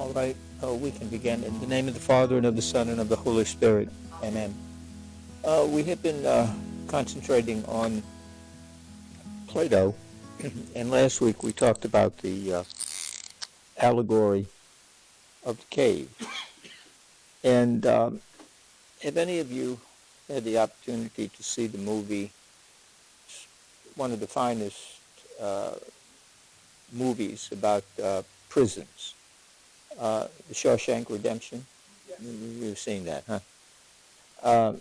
All right, we can begin. In the name of the Father, and of the Son, and of the Holy Spirit. Amen. We have been concentrating on Plato, and last week we talked about the allegory of the cave. And have any of you had the opportunity to see the movie, one of the finest movies about prisons, The Shawshank Redemption? Yes. You've seen that, huh?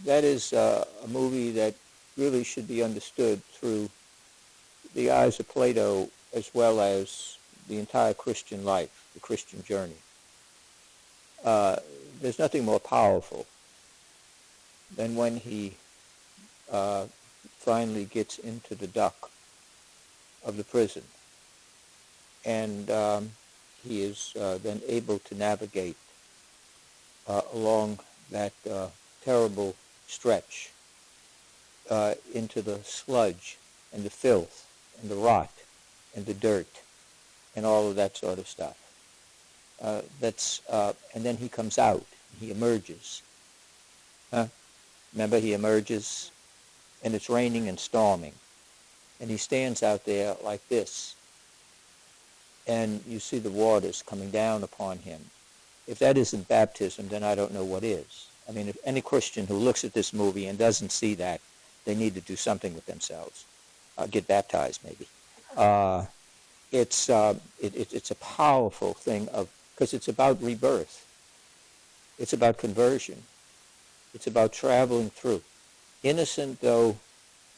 That is a movie that really should be understood through the eyes of Plato as well as the entire Christian life, the Christian journey. There's nothing more powerful than when he finally gets into the duct of the prison, and he is then able to navigate along that terrible stretch into the sludge and the filth and the rot and the dirt and all of that sort of stuff. And then he comes out, he emerges. Remember, he emerges, and it's raining and storming, and he stands out there like this, and you see the waters coming down upon him. If that isn't baptism, then I don't know what is. I mean, if any Christian who looks at this movie and doesn't see that, they need to do something with themselves. Get baptized, maybe. It's a powerful thing because it's about rebirth. It's about conversion. It's about traveling through. Innocent though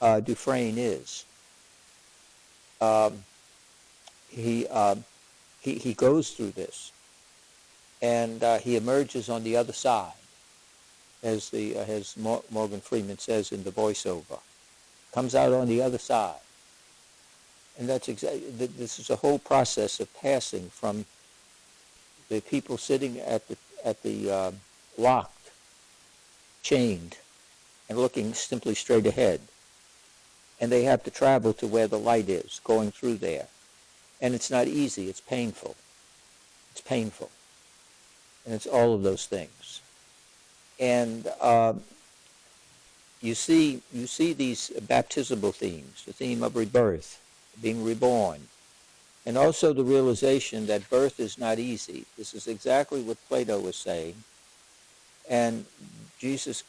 Dufresne is, he goes through this, and he emerges on the other side, as Morgan Freeman says in the voiceover, comes out on the other side. And that's exactly, this is a whole process of passing from the people sitting at the locked, chained, and looking simply straight ahead. And they have to travel to where the light is, going through there. And it's not easy, it's painful. It's painful. And it's all of those things. And you see these baptismal themes, the theme of rebirth, being reborn, and also the realization that birth is not easy. This is exactly what Plato was saying. And Jesus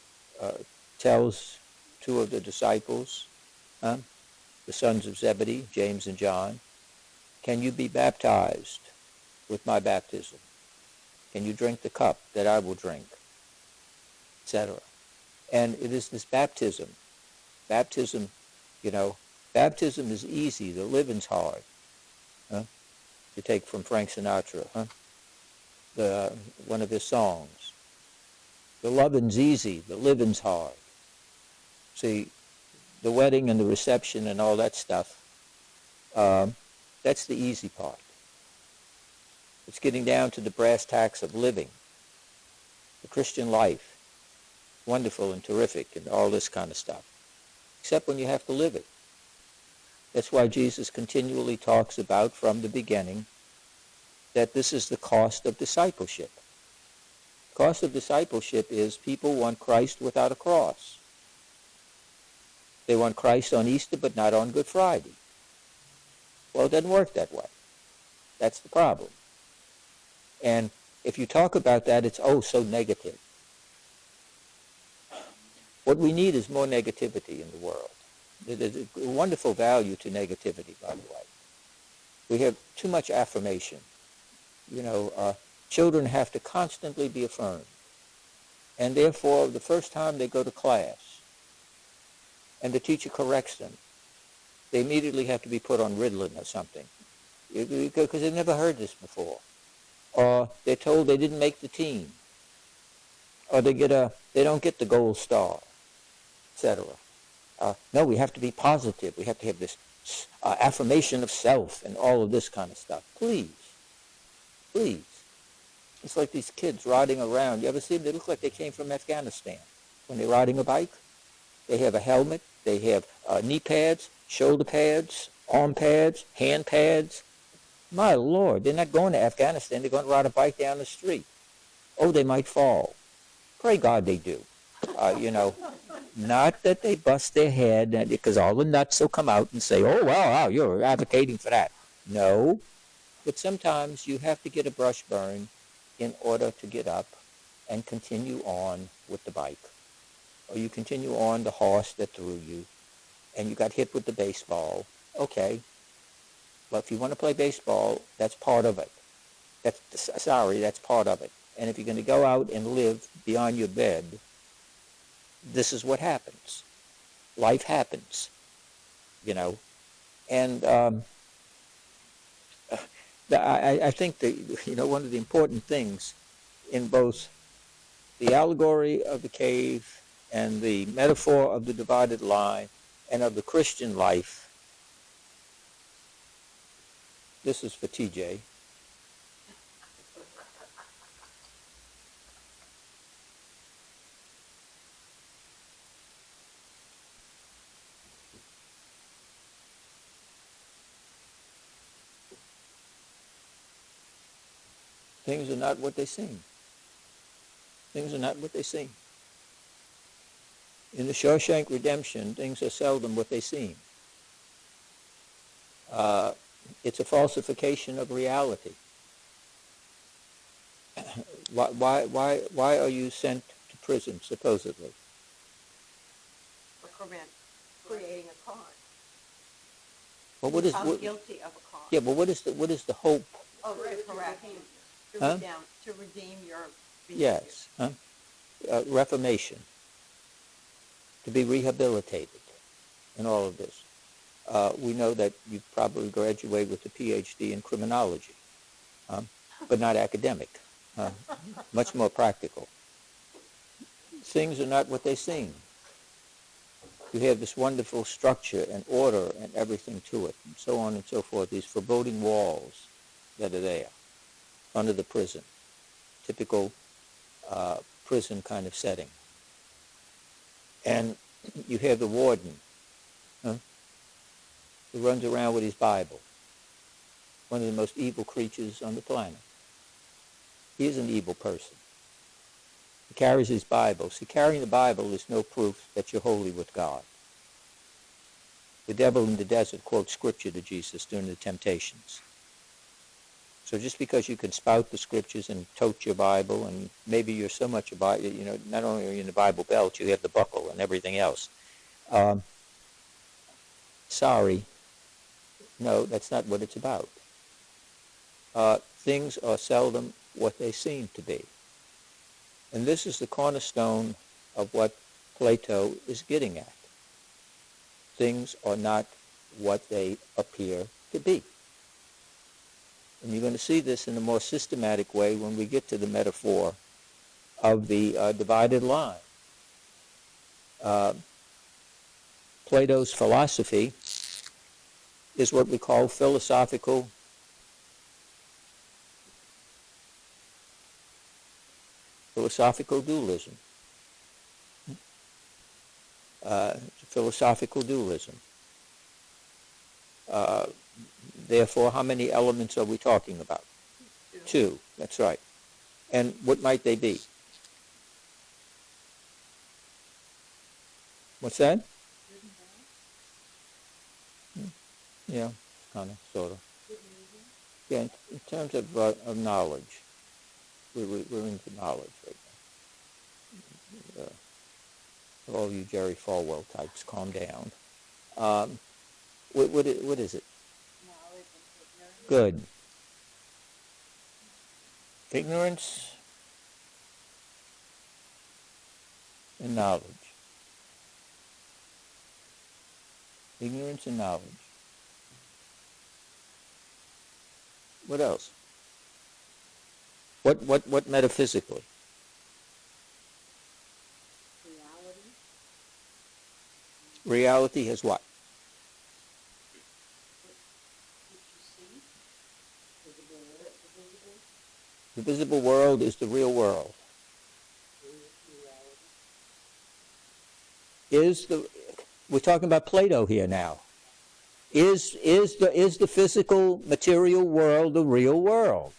tells two of the disciples, the sons of Zebedee, James and John, can you be baptized with my baptism? Can you drink the cup that I will drink? Etc. And it is this baptism. Baptism is easy. The living's hard. To take from Frank Sinatra, one of his songs. The loving's easy. The living's hard. See, the wedding and the reception and all that stuff, that's the easy part. It's getting down to the brass tacks of living. The Christian life. Wonderful and terrific and all this kind of stuff. Except when you have to live it. That's why Jesus continually talks about from the beginning that this is the cost of discipleship. The cost of discipleship is people want Christ without a cross. They want Christ on Easter but not on Good Friday. Well, it doesn't work that way. That's the problem. And if you talk about that, it's so negative. What we need is more negativity in the world. There's a wonderful value to negativity, by the way. We have too much affirmation. Children have to constantly be affirmed. And therefore, the first time they go to class and the teacher corrects them, they immediately have to be put on Ritalin or something because they've never heard this before. Or they're told they didn't make the team. Or they don't get the gold star, etc. No, we have to be positive. We have to have this affirmation of self and all of this kind of stuff. Please. It's like these kids riding around. You ever see them? They look like they came from Afghanistan. When they're riding a bike, they have a helmet. They have knee pads, shoulder pads, arm pads, hand pads. My Lord, they're not going to Afghanistan. They're going to ride a bike down the street. Oh, they might fall. Pray God they do. Not that they bust their head, because all the nuts will come out and say, oh, wow, you're advocating for that. No, but sometimes you have to get a brush burn in order to get up and continue on with the bike. Or you continue on the horse that threw you, and you got hit with the baseball. Okay, well, if you want to play baseball, that's part of it. That's part of it. And if you're going to go out and live beyond your bed, this is what happens. Life happens, And I think that, one of the important things in both the allegory of the cave and the metaphor of the divided line and of the Christian life, this is for TJ. Things are not what they seem. Things are not what they seem. In the Shawshank Redemption, things are seldom what they seem. It's a falsification of reality. Why are you sent to prison, supposedly? For creating a crime. Well, I'm guilty of a crime. Yeah, but what is the hope? Oh, correct. To redeem your behavior. Yes. Reformation. To be rehabilitated in all of this. We know that you probably graduate with a PhD in criminology, but not academic, much more practical. Things are not what they seem. You have this wonderful structure and order and everything to it, and so on and so forth, these foreboding walls that are there under the prison, typical prison kind of setting. And you have the warden who runs around with his Bible, one of the most evil creatures on the planet. He is an evil person. He carries his Bible. See, carrying the Bible is no proof that you're holy with God. The devil in the desert quotes scripture to Jesus during the temptations. So just because you can spout the scriptures and tote your Bible, and maybe you're so much about, not only are you in the Bible belt, you have the buckle and everything else. Sorry. No, that's not what it's about. Things are seldom what they seem to be. And this is the cornerstone of what Plato is getting at. Things are not what they appear to be. And you're going to see this in a more systematic way when we get to the metaphor of the divided line. Plato's philosophy is what we call philosophical dualism. Philosophical dualism. Therefore, how many elements are we talking about? Two. That's right. And what might they be? What's that? Yeah, kind of, sort of. Yeah, in terms of knowledge. We're into knowledge right now. All you Jerry Falwell types, calm down. What is it? Knowledge and ignorance. Good. Ignorance and knowledge. Ignorance and knowledge. What else? What metaphysically? Reality. Reality has what? What you see. The visible world is the real world. We're talking about Plato here now. Is the physical material world the real world?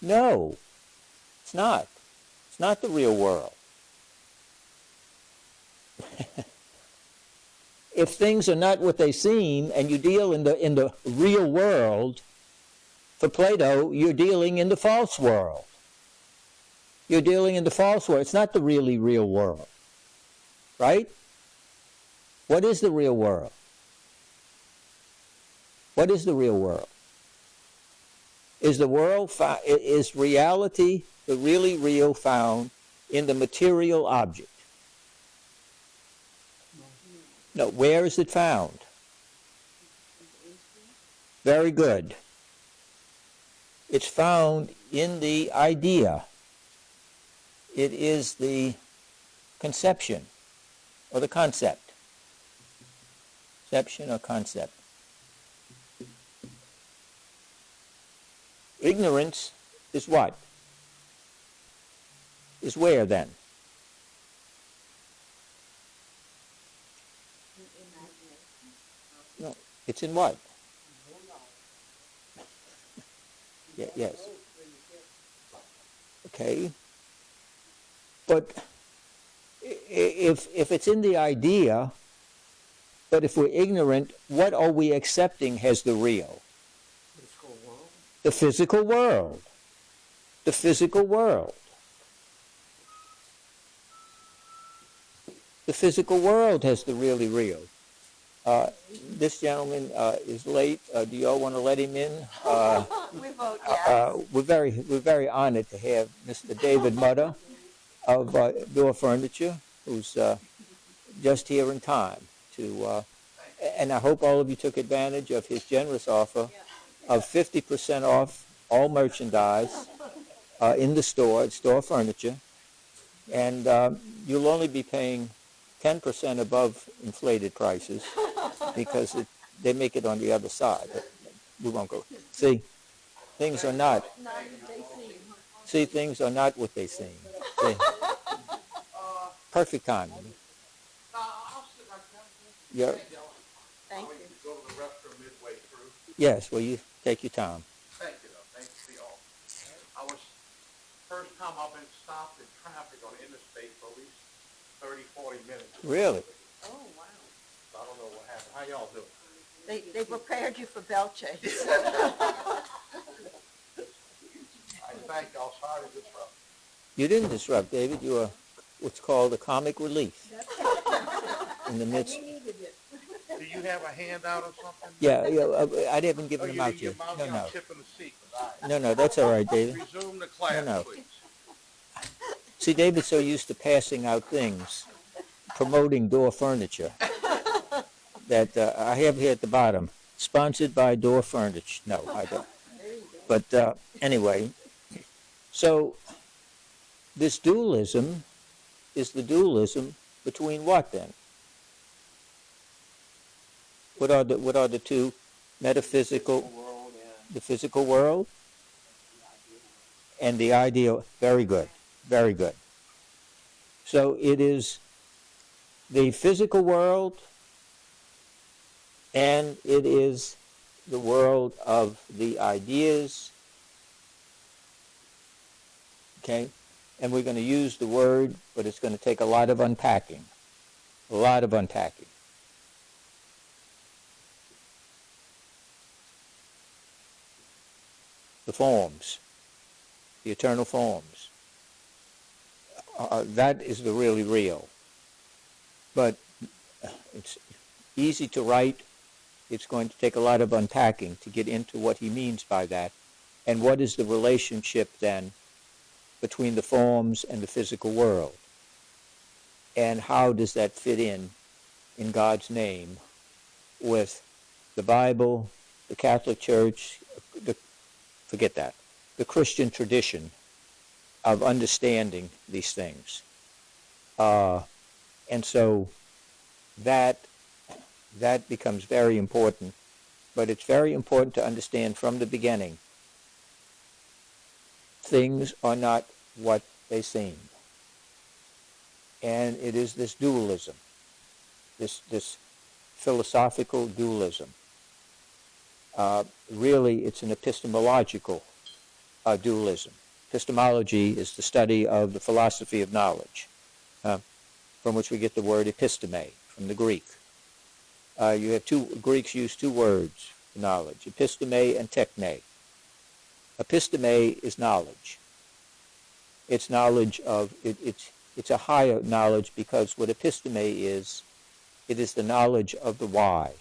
No, it's not. It's not the real world. If things are not what they seem, and you deal in the real world, for Plato, you're dealing in the false world. You're dealing in the false world. It's not the really real world, right? What is the real world? What is the real world? Is is reality, the really real, found in the material object? No, where is it found? Very good. It's found in the idea. It is the conception or the concept. Conception or concept. Ignorance is what? Is where then? No, it's in what? Yes. Okay. But if it's in the idea, but if we're ignorant, what are we accepting as the real? The physical world. The physical world. The physical world has the really real. This gentleman is late. Do y'all want to let him in? We vote yes. We're very honored to have Mr. David Mutter of Door Furniture, who's just here in time to. And I hope all of you took advantage of his generous offer of 50% off all merchandise in the store. It's Door Furniture, and you'll only be paying 10% above inflated prices because they make it on the other side. But we won't go. See, things are not. See, things are not what they seem. See? Perfect timing. Yeah. Thank you. Go to the restroom midway through. Yes. Well, you take your time. Thank you, though. Thanks to all. I was first time I've been stopped in traffic on interstate for at least 30, 40 minutes. Really? Oh, wow. I don't know what happened. How y'all doing? They prepared you for Belchase. I thank y'all. Sorry to disrupt. You didn't disrupt, David. You are what's called a comic relief in the midst. Do you have a handout or something? Yeah, I didn't give Oh, them you out didn't to you. give mine? No, I'm no. tipping the seat. 'Cause No, that's all right, David. Resume the class, No. please. See, David's so used to passing out things, promoting Door Furniture, that I have here at the bottom, sponsored by Door Furniture. No, I don't. But anyway, so this dualism is the dualism between what then? What are the two metaphysical, the physical world and the ideal? Very good, very good. So it is the physical world and it is the world of the ideas. Okay? And we're going to use the word, but it's going to take a lot of unpacking. A lot of unpacking. The forms, the eternal forms. That is the really real. But it's easy to write. It's going to take a lot of unpacking to get into what he means by that. And what is the relationship then between the forms and the physical world? And how does that fit in God's name with the Bible, the Catholic Church, forget that, the Christian tradition of understanding these things. And so that becomes very important, but it's very important to understand from the beginning, things are not what they seem. And it is this dualism, this philosophical dualism. Really, it's an epistemological dualism. Epistemology is the study of the philosophy of knowledge, from which we get the word episteme from the Greek. You have Greeks use two words for knowledge, episteme and techne. Episteme is knowledge. It's knowledge of, it's a higher knowledge because what episteme is, it is the knowledge of the why,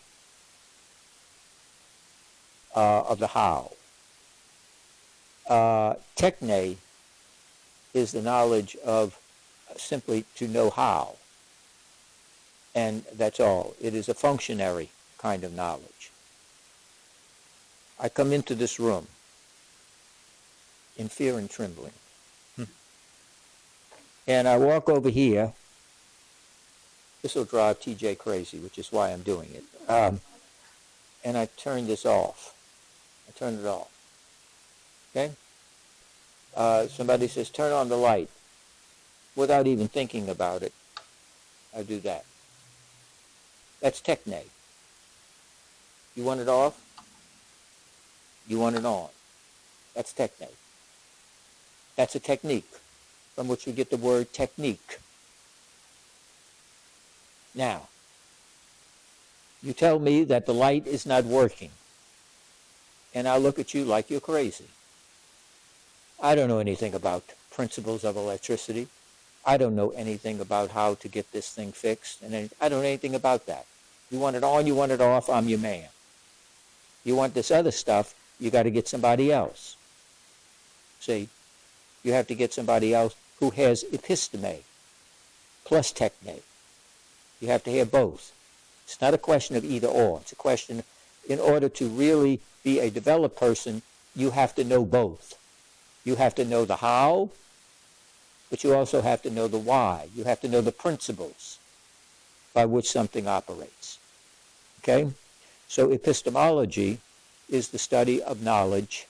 of the how. Techne is the knowledge of simply to know how. And that's all. It is a functionary kind of knowledge. I come into this room in fear and trembling. And I walk over here. This will drive TJ crazy, which is why I'm doing it. And I turn this off. I turn it off. Okay? Somebody says, turn on the light. Without even thinking about it, I do that. That's techne. You want it off? You want it on. That's techne. That's a technique, from which we get the word technique. Now, you tell me that the light is not working, and I look at you like you're crazy. I don't know anything about principles of electricity. I don't know anything about how to get this thing fixed, and I don't know anything about that. You want it on, you want it off, I'm your man. You want this other stuff, you got to get somebody else. See, you have to get somebody else who has episteme plus techne. You have to have both. It's not a question of either or. It's a question, in order to really be a developed person, you have to know both. You have to know the how, but you also have to know the why. You have to know the principles by which something operates. Okay? So epistemology is the study of knowledge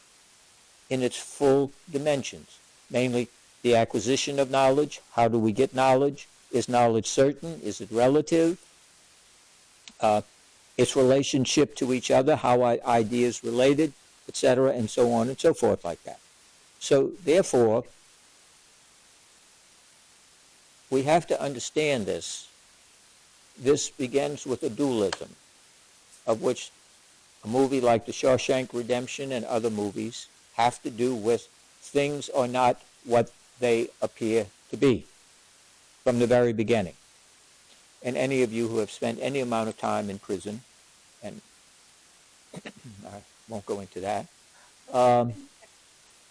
in its full dimensions, mainly the acquisition of knowledge. How do we get knowledge? Is knowledge certain? Is it relative? Its relationship to each other, how ideas related, etc., and so on and so forth like that. So therefore, we have to understand this. This begins with a dualism, of which a movie like The Shawshank Redemption and other movies have to do with things are not what they appear to be from the very beginning. And any of you who have spent any amount of time in prison, and I won't go into that,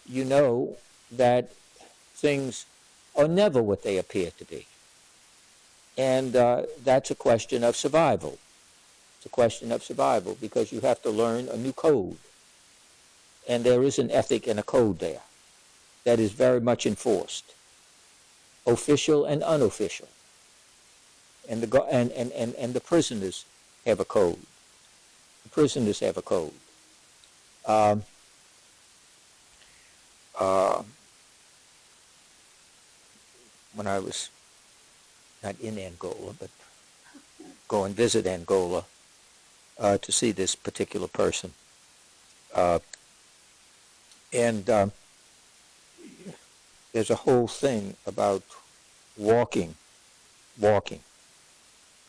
you know that things are never what they appear to be. And that's a question of survival. It's a question of survival because you have to learn a new code. And there is an ethic and a code there that is very much enforced, official and unofficial. And the prisoners have a code. The prisoners have a code. When I was not in Angola, but go and visit Angola to see this particular person. And there's a whole thing about walking.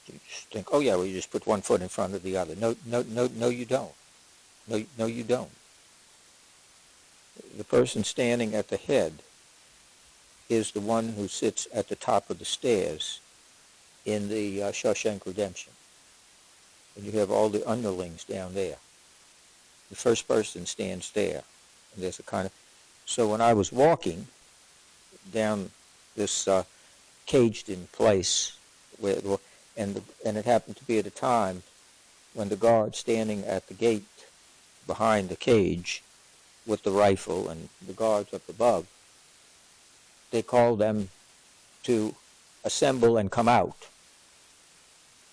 You just think, oh yeah, well you just put one foot in front of the other. No, you don't. No, you don't. The person standing at the head is the one who sits at the top of the stairs in the Shawshank Redemption. And you have all the underlings down there. The first person stands there. And there's a kind of... So when I was walking down this caged-in place, and it happened to be at a time when the guard standing at the gate behind the cage with the rifle and the guards up above, they called them to assemble and come out.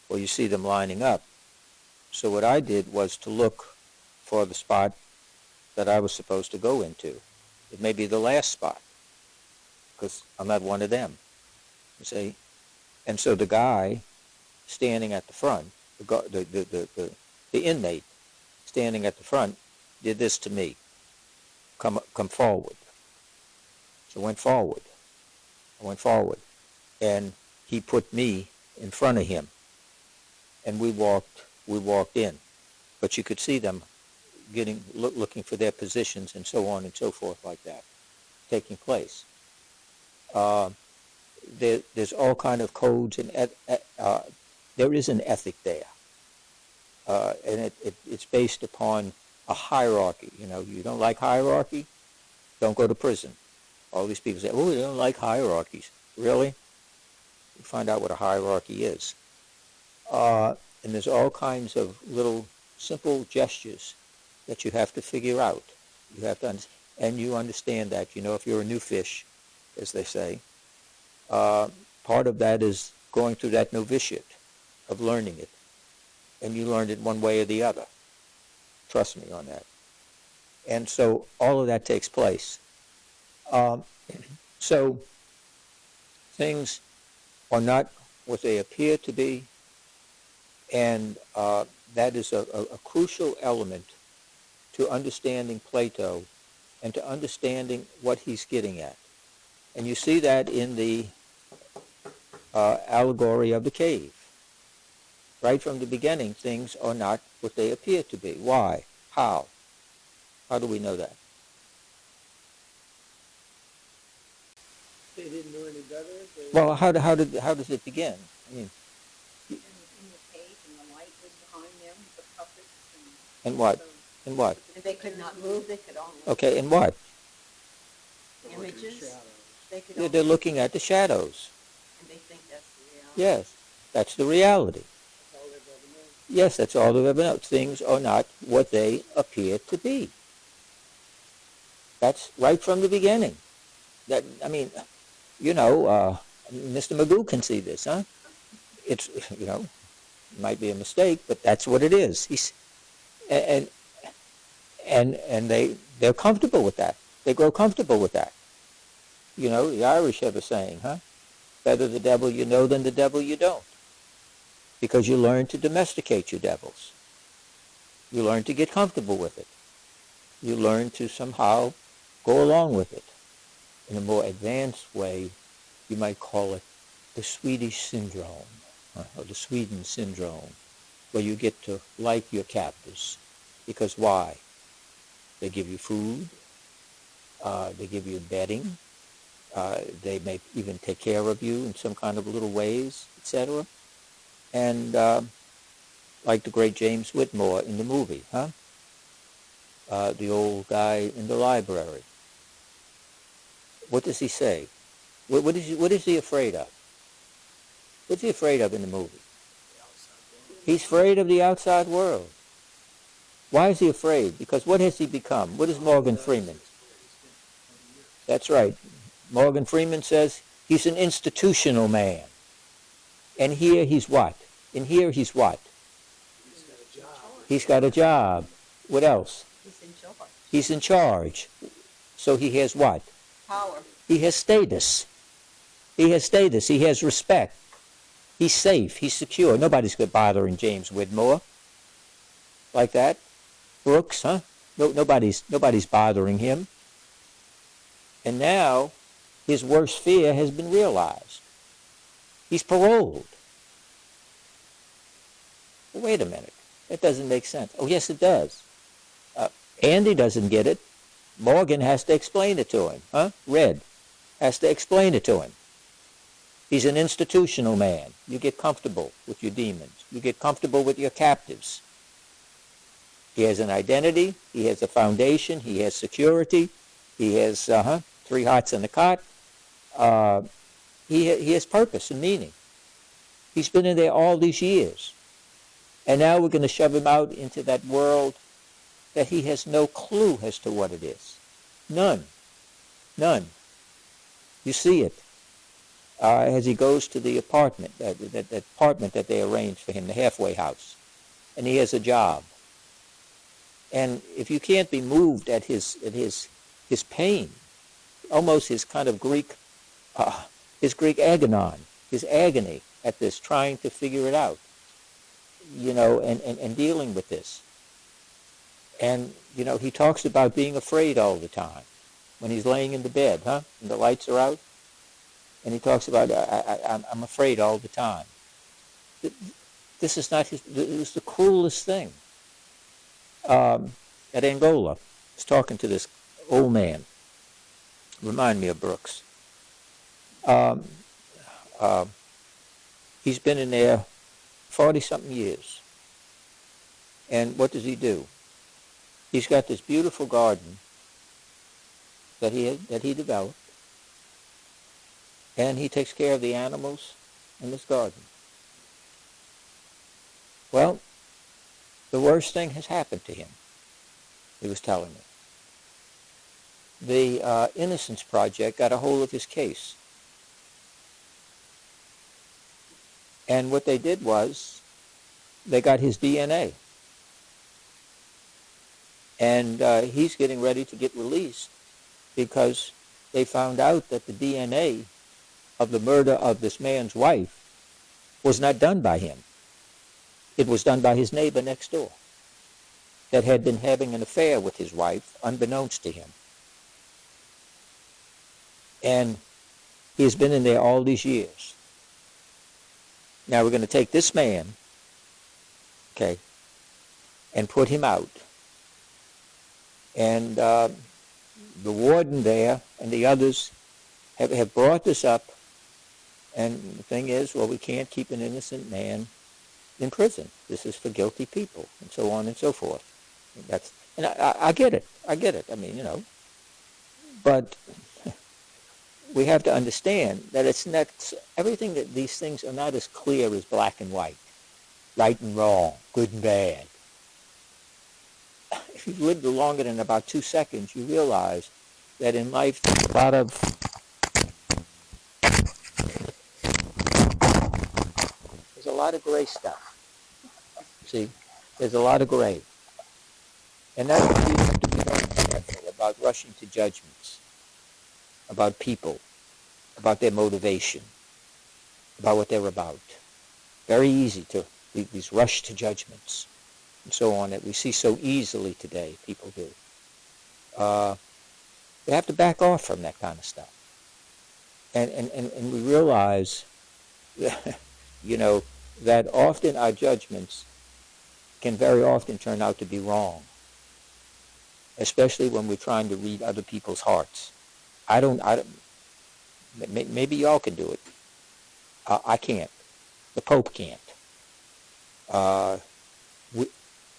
Well, you see them lining up. So what I did was to look for the spot that I was supposed to go into. It may be the last spot, because I'm not one of them, you see. And so the guy standing at the front, the inmate standing at the front, did this to me. Come forward. So I went forward. And he put me in front of him. And we walked in. But you could see them looking for their positions and so on and so forth like that taking place. There's all kind of codes, and there is an ethic there. And it's based upon a hierarchy. You don't like hierarchy? Don't go to prison. All these people say, oh, they don't like hierarchies. Really? You find out what a hierarchy is. And there's all kinds of little simple gestures that you have to figure out. You have to and you understand that. If you're a new fish, as they say, part of that is going through that novitiate of learning it. And you learned it one way or the other. Trust me on that. And so all of that takes place. So things are not what they appear to be, and that is a crucial element to understanding Plato and to understanding what he's getting at. And you see that in the allegory of the cave. Right from the beginning, things are not what they appear to be. Why? How? How do we know that? They didn't know any better. Well, how does it begin? I mean, In the cave, and the light was behind them, the puppets. and what? So And what? if they could not move, they could only Okay, and what? images. They could They're only, looking at the shadows. and they think that's the reality. Yes, that's the reality. That's all they've ever known. Yes, that's all they've ever known. Things are not what they appear to be. That's right from the beginning. Mr. Magoo can see this, huh? It's, it might be a mistake, but that's what it is. And they're comfortable with that. They grow comfortable with that. The Irish have a saying, huh? Better the devil you know than the devil you don't. Because you learn to domesticate your devils. You learn to get comfortable with it. You learn to somehow go along with it. In a more advanced way, you might call it the Swedish syndrome, or the Sweden syndrome, where you get to like your captors. Because why? They give you food, they give you bedding, they may even take care of you in some kind of little ways, etc. And like the great James Whitmore in the movie, huh? The old guy in the library. What does he say? What is he afraid of? What's he afraid of in the movie? He's afraid of the outside world. Why is he afraid? Because what has he become? What is Morgan Freeman? That's right. Morgan Freeman says he's an institutional man. And here he's what? And here he's what? He's got a job. What else? He's in charge. He's in charge. So he has what? Power. He has status. He has status. He has respect. He's safe. He's secure. Nobody's bothering James Whitmore like that. Brooks, huh? Nobody's bothering him. And now his worst fear has been realized. He's paroled. Well, wait a minute. That doesn't make sense. Oh, yes, it does. Andy doesn't get it. Morgan has to explain it to him. Huh? Red has to explain it to him. He's an institutional man. You get comfortable with your demons. You get comfortable with your captives. He has an identity. He has a foundation. He has security. He has 3 hots in the cot. He has purpose and meaning. He's been in there all these years. And now we're going to shove him out into that world that he has no clue as to what it is. None. None. You see it as he goes to the apartment, that apartment that they arranged for him, the halfway house. And he has a job. And if you can't be moved at his pain, almost his kind of Greek agonon, his agony at this, trying to figure it out, and dealing with this. And, he talks about being afraid all the time when he's laying in the bed, and the lights are out. And he talks about, I'm afraid all the time. This is not his, it was the cruelest thing. At Angola, I was talking to this old man. Remind me of Brooks. Um, uh, he's been in there 40-something years. And what does he do? He's got this beautiful garden that he developed, and he takes care of the animals in this garden. Well, the worst thing has happened to him, he was telling me. The Innocence Project got a hold of his case. And what they did was, they got his DNA. And he's getting ready to get released because they found out that the DNA of the murder of this man's wife was not done by him. It was done by his neighbor next door that had been having an affair with his wife, unbeknownst to him. And he has been in there all these years. Now we're going to take this man, okay, and put him out. And the warden there and the others have brought this up. And the thing is, well, we can't keep an innocent man in prison. This is for guilty people, and so on and so forth. And I get it. I get it. I mean, but we have to understand that it's not everything, that these things are not as clear as black and white, right and wrong, good and bad. If you've lived longer than about 2 seconds, you realize that in life there's a lot of gray stuff. See, there's a lot of gray. And that's what we have to be very careful about, rushing to judgments, about people, about their motivation, about what they're about. Very easy to these rush to judgments and so on that we see so easily today, people do. They have to back off from that kind of stuff. And we realize that, that often our judgments can very often turn out to be wrong, especially when we're trying to read other people's hearts. Maybe y'all can do it. I can't. The Pope can't.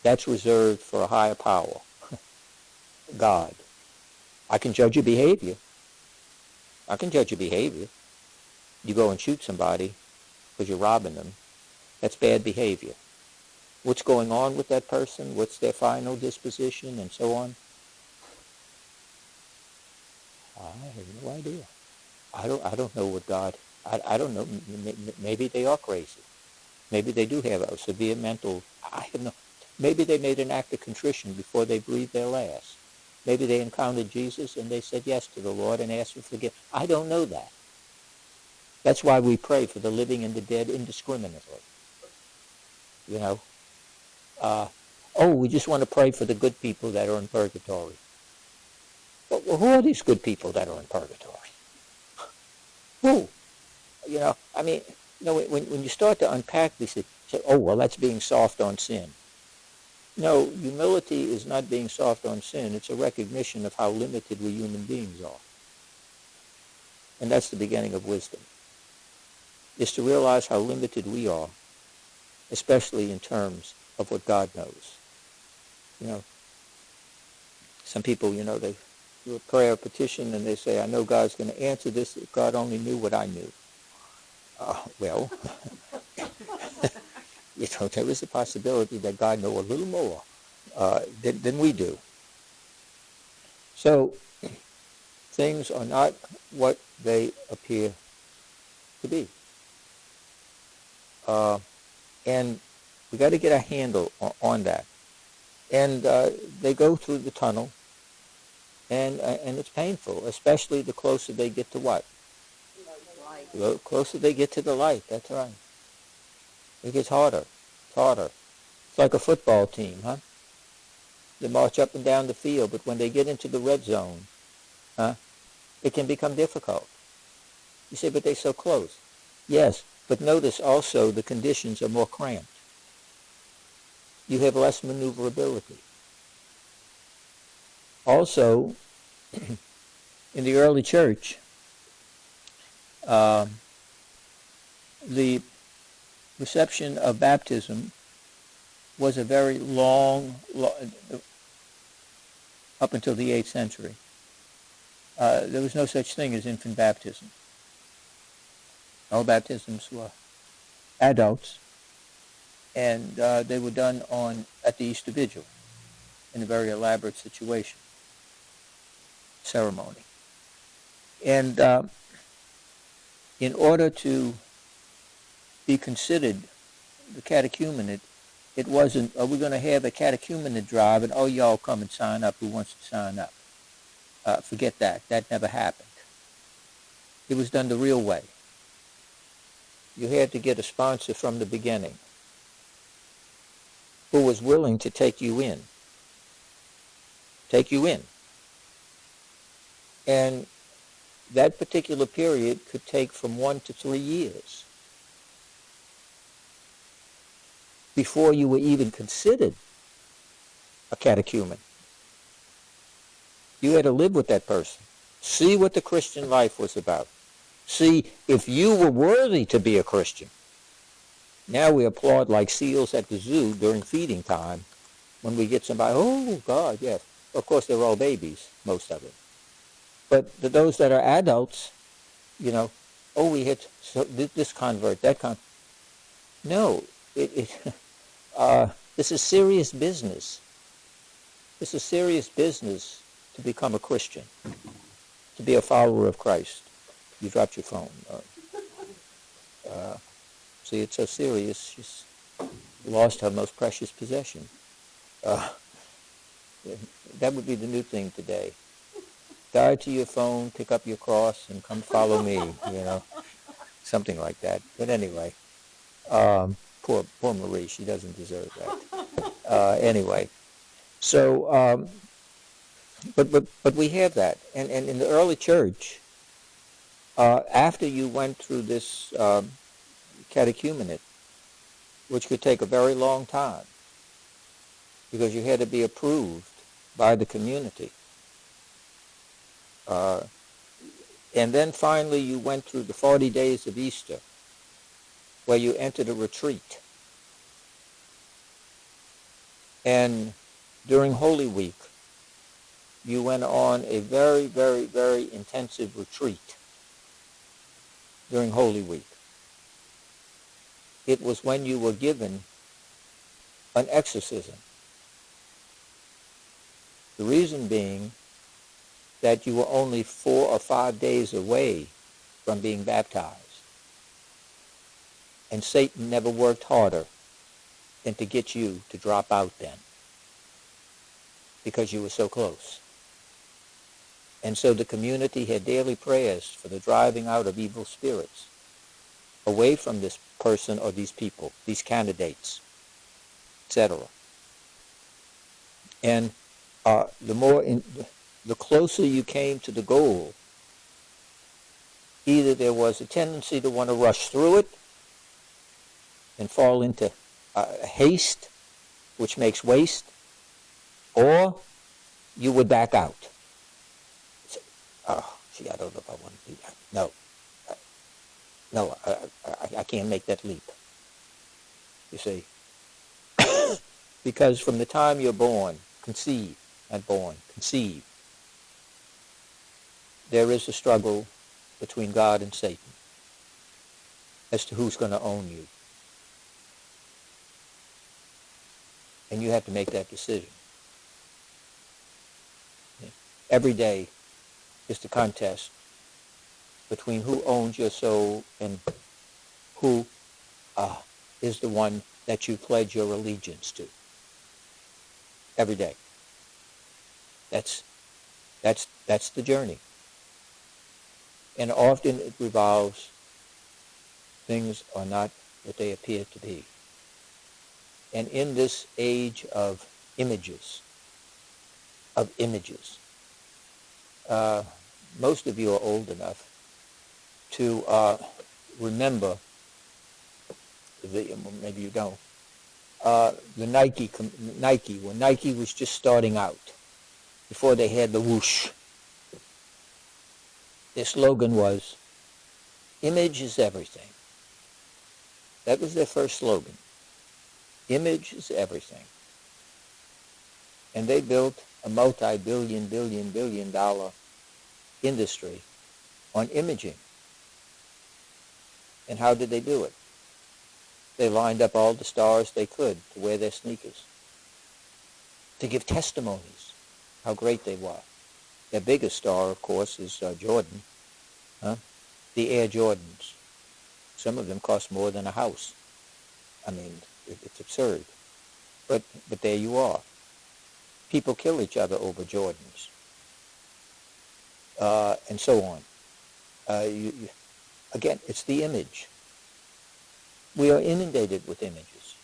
That's reserved for a higher power, God. I can judge your behavior. I can judge your behavior. You go and shoot somebody because you're robbing them. That's bad behavior. What's going on with that person? What's their final disposition and so on? I have no idea. I don't know what God, I don't know. Maybe they are crazy. Maybe they do have a severe mental, I have no, maybe they made an act of contrition before they breathed their last. Maybe they encountered Jesus and they said yes to the Lord and asked for forgiveness. I don't know that. That's why we pray for the living and the dead indiscriminately. We just want to pray for the good people that are in purgatory. Well, who are these good people that are in purgatory? Who? When you start to unpack this, you say, that's being soft on sin. No, humility is not being soft on sin. It's a recognition of how limited we human beings are. And that's the beginning of wisdom, is to realize how limited we are, especially in terms of what God knows. Some people, they do a prayer petition and they say, I know God's going to answer this if God only knew what I knew. There is a possibility that God knows a little more than we do. So, things are not what they appear to be. And we got to get a handle on that. And they go through the tunnel, and it's painful, especially the closer they get to what? The closer they get to the light, that's right. It gets harder. It's harder. It's like a football team, huh? They march up and down the field, but when they get into the red zone, it can become difficult. You say, but they're so close. Yes, but notice also the conditions are more cramped. You have less maneuverability. Also, in the early church, the reception of baptism was a very long, up until the 8th century. There was no such thing as infant baptism. All baptisms were adults, and they were done at the Easter Vigil in a very elaborate ceremony. And in order to be considered the catechumenate, it wasn't, are we going to have a catechumenate drive and, oh, y'all come and sign up, who wants to sign up? Forget that. That never happened. It was done the real way. You had to get a sponsor from the beginning who was willing to take you in. And that particular period could take from 1 to 3 years before you were even considered a catechumen. You had to live with that person, see what the Christian life was about, see if you were worthy to be a Christian. Now we applaud like seals at the zoo during feeding time when we get somebody, oh, God, yes. Of course, they're all babies, most of them. But those that are adults, oh, we had this convert, that convert. No, this is serious business. This is serious business to become a Christian, to be a follower of Christ. You dropped your phone. See, it's so serious, she's lost her most precious possession. That would be the new thing today. Die to your phone, pick up your cross, and come follow me, something like that. But anyway, poor Marie, she doesn't deserve that. Anyway, so, but we have that. And in the early church, after you went through this catechumenate, which could take a very long time, because you had to be approved by the community. And then finally you went through the 40 days of Easter, where you entered a retreat. And during Holy Week, you went on a very, very, very intensive retreat during Holy Week. It was when you were given an exorcism. The reason being that you were only 4 or 5 days away from being baptized. And Satan never worked harder than to get you to drop out then, because you were so close. And so the community had daily prayers for the driving out of evil spirits away from this person or these people, these candidates, etc. And the closer you came to the goal, either there was a tendency to want to rush through it and fall into haste, which makes waste, or you would back out. So, I don't know if I want to do that. No, I can't make that leap. You see, because from the time you're born, conceive, there is a struggle between God and Satan as to who's going to own you. And you have to make that decision. Every day is the contest between who owns your soul and who is the one that you pledge your allegiance to. Every day. That's the journey. And often it revolves, things are not what they appear to be. And in this age of images, of images. Most of you are old enough to remember, maybe you don't, the Nike, when Nike was just starting out, before they had the whoosh. Their slogan was, "Image is everything." That was their first slogan. Image is everything. And they built a multi-billion dollar industry on imaging. And how did they do it? They lined up all the stars they could to wear their sneakers, to give testimonies how great they were. Their biggest star, of course, is Jordan, the Air Jordans. Some of them cost more than a house. I mean, it's absurd. But there you are. People kill each other over Jordans, and so on. Again, it's the image. We are inundated with images.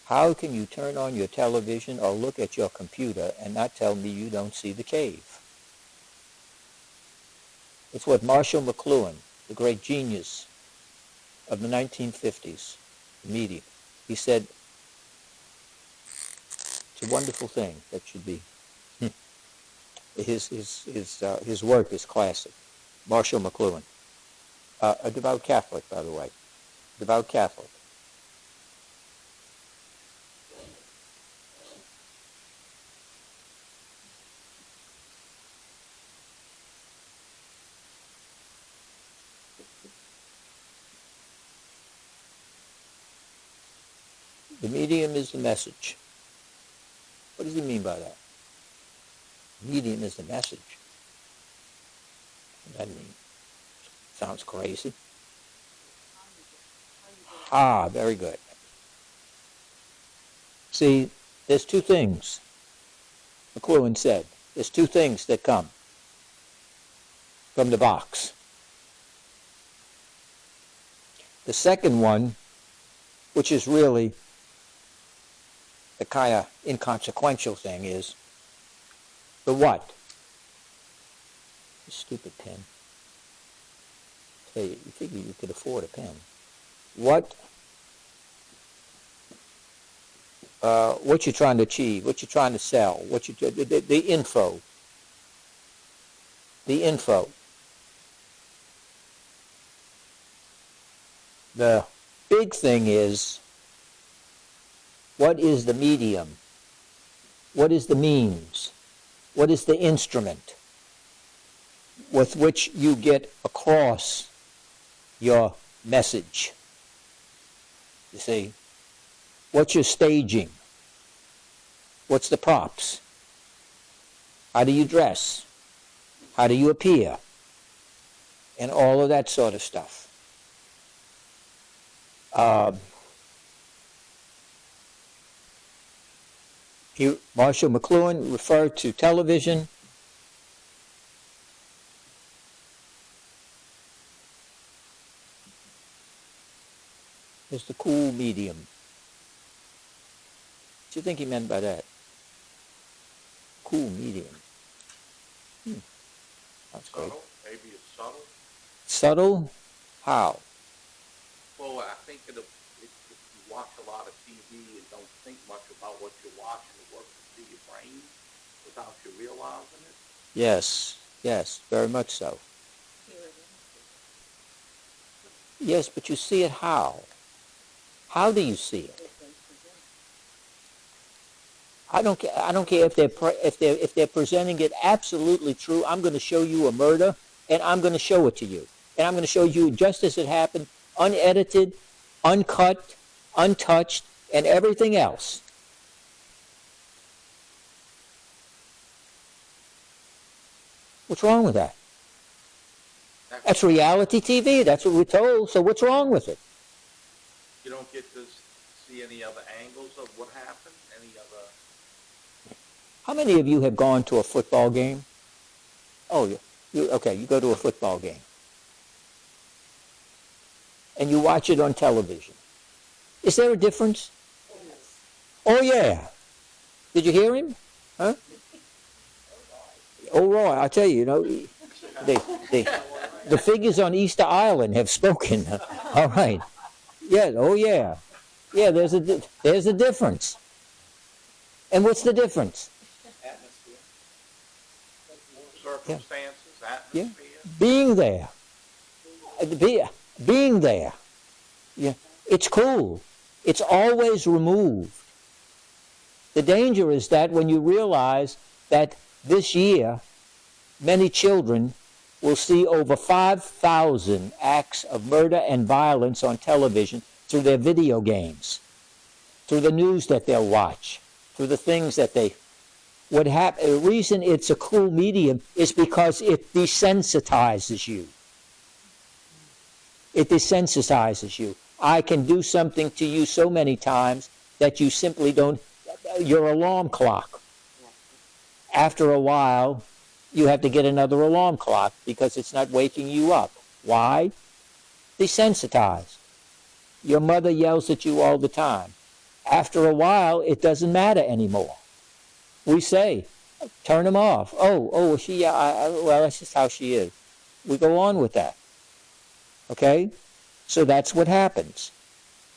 How can you turn on your television or look at your computer and not tell me you don't see the cave? It's what Marshall McLuhan, the great genius of the 1950s, the media, he said, it's a wonderful thing that should be. His work is classic. Marshall McLuhan, a devout Catholic, by the way, devout Catholic. The medium is the message. What does he mean by that? Medium is the message. What does that mean? Sounds crazy. Very good. See, there's two things, McLuhan said. There's two things that come from the box. The second one, which is really the kind of inconsequential thing, is the what? This stupid pen. Hey, you figure you could afford a pen. What you're trying to achieve, what you're trying to sell, the info. The info. The big thing is, what is the medium? What is the means? What is the instrument with which you get across your message? You see, what's your staging? What's the props? How do you dress? How do you appear? And all of that sort of stuff. Marshall McLuhan referred to television as the cool medium. What do you think he meant by that? Cool medium. That's great. Subtle? Maybe it's subtle? Subtle? How? Well, I think if you watch a lot of TV and don't think much about what you're watching, it works through your brain without you realizing it. Yes, very much so. Yes, but you see it how? How do you see it? I don't care if they're presenting it absolutely true. I'm going to show you a murder, and I'm going to show it to you, and I'm going to show you just as it happened, unedited, uncut, untouched, and everything else. What's wrong with that? That's reality TV. That's what we're told. So what's wrong with it? You don't get to see any other angles of what happened, any other... How many of you have gone to a football game? Oh, you go to a football game. And you watch it on television. Is there a difference? Oh, yeah. Did you hear him? Huh? Oh, Roy, I tell you, the figures on Easter Island have spoken. All right. Yeah. Oh, yeah. Yeah. There's a difference. And what's the difference? Atmosphere. Yeah. Circumstances, Yeah. atmosphere. Being there. Being there. Yeah. It's cool. It's always removed. The danger is that when you realize that this year many children will see over 5,000 acts of murder and violence on television through their video games, through the news that they'll watch, through the things that they would have. The reason it's a cool medium is because it desensitizes you. It desensitizes you. I can do something to you so many times that you simply don't. Your alarm clock. After a while, you have to get another alarm clock because it's not waking you up. Why? Desensitized. Your mother yells at you all the time. After a while, it doesn't matter anymore. We say, turn them off. Oh, she, well, that's just how she is. We go on with that. Okay? So that's what happens.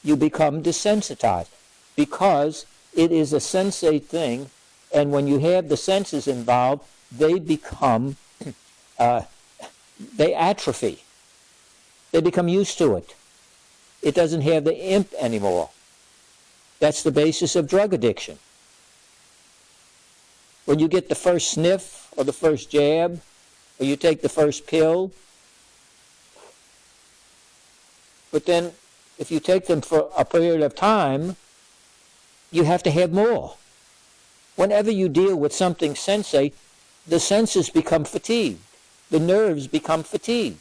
You become desensitized because it is a sensate thing, and when you have the senses involved, they become, they atrophy. They become used to it. It doesn't have the imp anymore. That's the basis of drug addiction. When you get the first sniff or the first jab, or you take the first pill, but then if you take them for a period of time, you have to have more. Whenever you deal with something sensate, the senses become fatigued. The nerves become fatigued.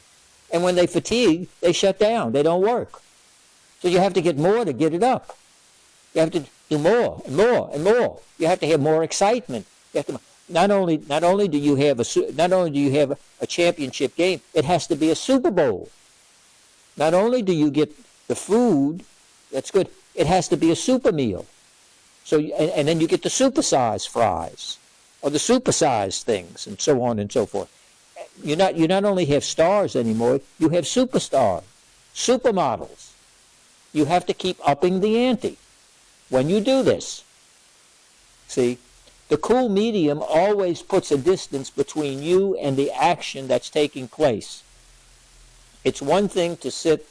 And when they fatigue, they shut down. They don't work. So you have to get more to get it up. You have to do more and more and more. You have to have more excitement. You have to, not only do you have a championship game, it has to be a Super Bowl. Not only do you get the food, that's good, it has to be a super meal. So, and then you get the supersized fries, or the supersized things, and so on and so forth. You not only have stars anymore, you have superstars, supermodels. You have to keep upping the ante when you do this. See, the cool medium always puts a distance between you and the action that's taking place. It's one thing to sit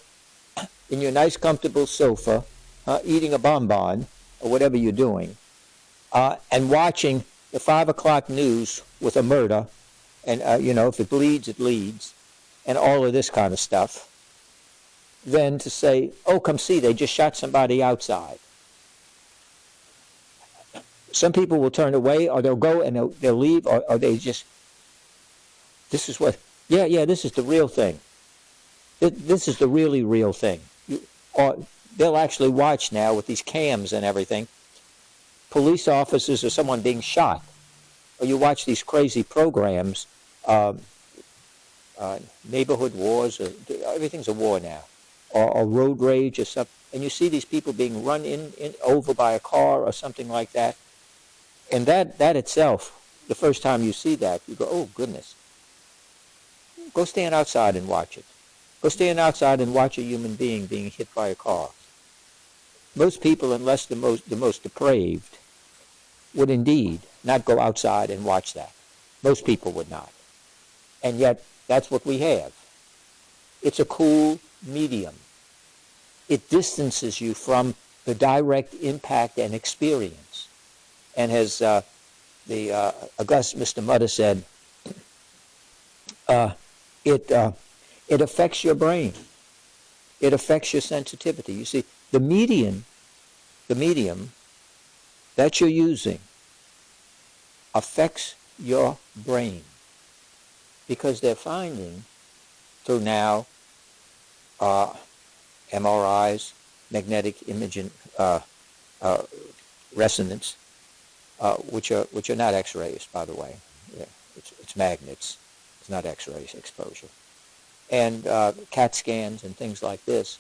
in your nice, comfortable sofa, eating a bonbon, or whatever you're doing, and watching the 5 o'clock news with a murder, and, if it bleeds, it leads, and all of this kind of stuff, than to say, oh, come see, they just shot somebody outside. Some people will turn away, or they'll go and they'll leave, or they just, this is this is the real thing. This is the really real thing. Or they'll actually watch now with these cams and everything, police officers or someone being shot. Or you watch these crazy programs, neighborhood wars, everything's a war now, or road rage or something, and you see these people being run over by a car or something like that. And that itself, the first time you see that, you go, oh, goodness. Go stand outside and watch it. Go stand outside and watch a human being being hit by a car. Most people, unless the most depraved, would indeed not go outside and watch that. Most people would not. And yet, that's what we have. It's a cool medium. It distances you from the direct impact and experience. And as the august Mr. Mutter said, it affects your brain. It affects your sensitivity. You see, the medium that you're using affects your brain, because they're finding through now MRIs, magnetic imaging resonance, which are not X-rays, by the way. Yeah, it's magnets. It's not X-ray exposure. And CAT scans and things like this,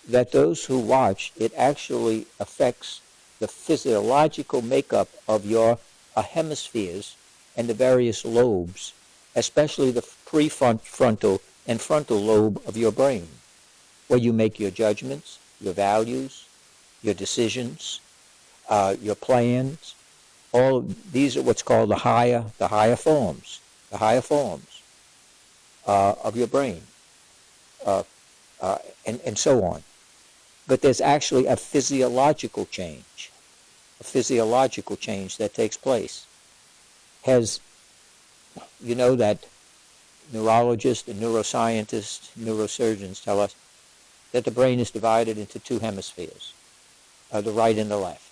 that those who watch, it actually affects the physiological makeup of your hemispheres and the various lobes, especially the prefrontal and frontal lobe of your brain, where you make your judgments, your values, your decisions, your plans. All these are what's called the higher forms of your brain, and so on. But there's actually a physiological change that takes place. You know that neurologists and neuroscientists, neurosurgeons tell us that the brain is divided into two hemispheres, the right and the left.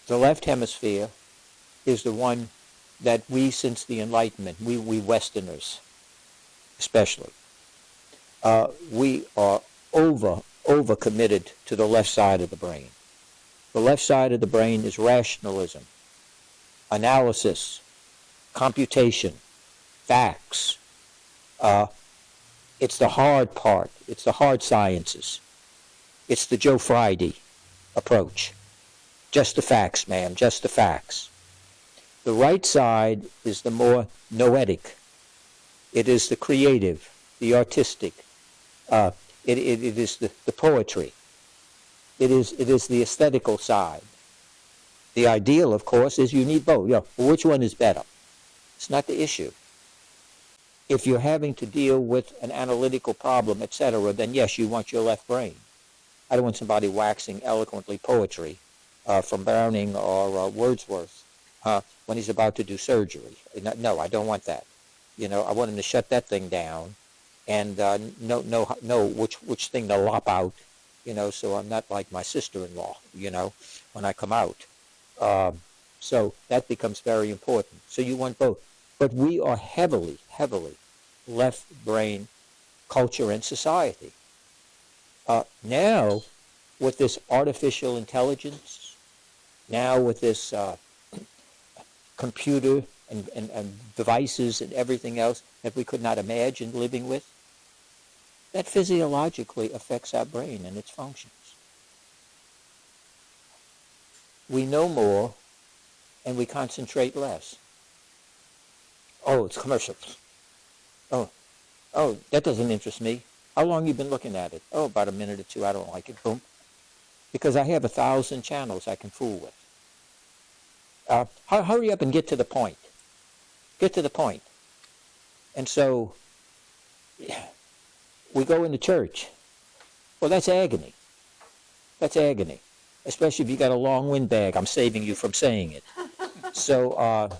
The left hemisphere is the one that we, since the Enlightenment, we Westerners especially, we are over committed to the left side of the brain. The left side of the brain is rationalism, analysis, computation, facts. It's the hard part. It's the hard sciences. It's the Joe Friday approach. Just the facts, ma'am, just the facts. The right side is the more noetic. It is the creative, the artistic. It is the poetry. It is the aesthetical side. The ideal, of course, is you need both. Which one is better? It's not the issue. If you're having to deal with an analytical problem, etc., then yes, you want your left brain. I don't want somebody waxing eloquently poetry from Browning or Wordsworth when he's about to do surgery. No, I don't want that. I want him to shut that thing down and know which thing to lop out, so I'm not like my sister-in-law, when I come out. So that becomes very important. So you want both. But we are heavily left-brain culture and society. Now, with this artificial intelligence, now with this computer and devices and everything else that we could not imagine living with, that physiologically affects our brain and its functions. We know more and we concentrate less. Oh, it's commercial. Oh, that doesn't interest me. How long you been looking at it? Oh, about a minute or two. I don't like it. Boom. Because I have 1,000 channels I can fool with. Hurry up and get to the point. Get to the point. And so, we go into church. Well, that's agony. That's agony. Especially if you got a long windbag. I'm saving you from saying it. So,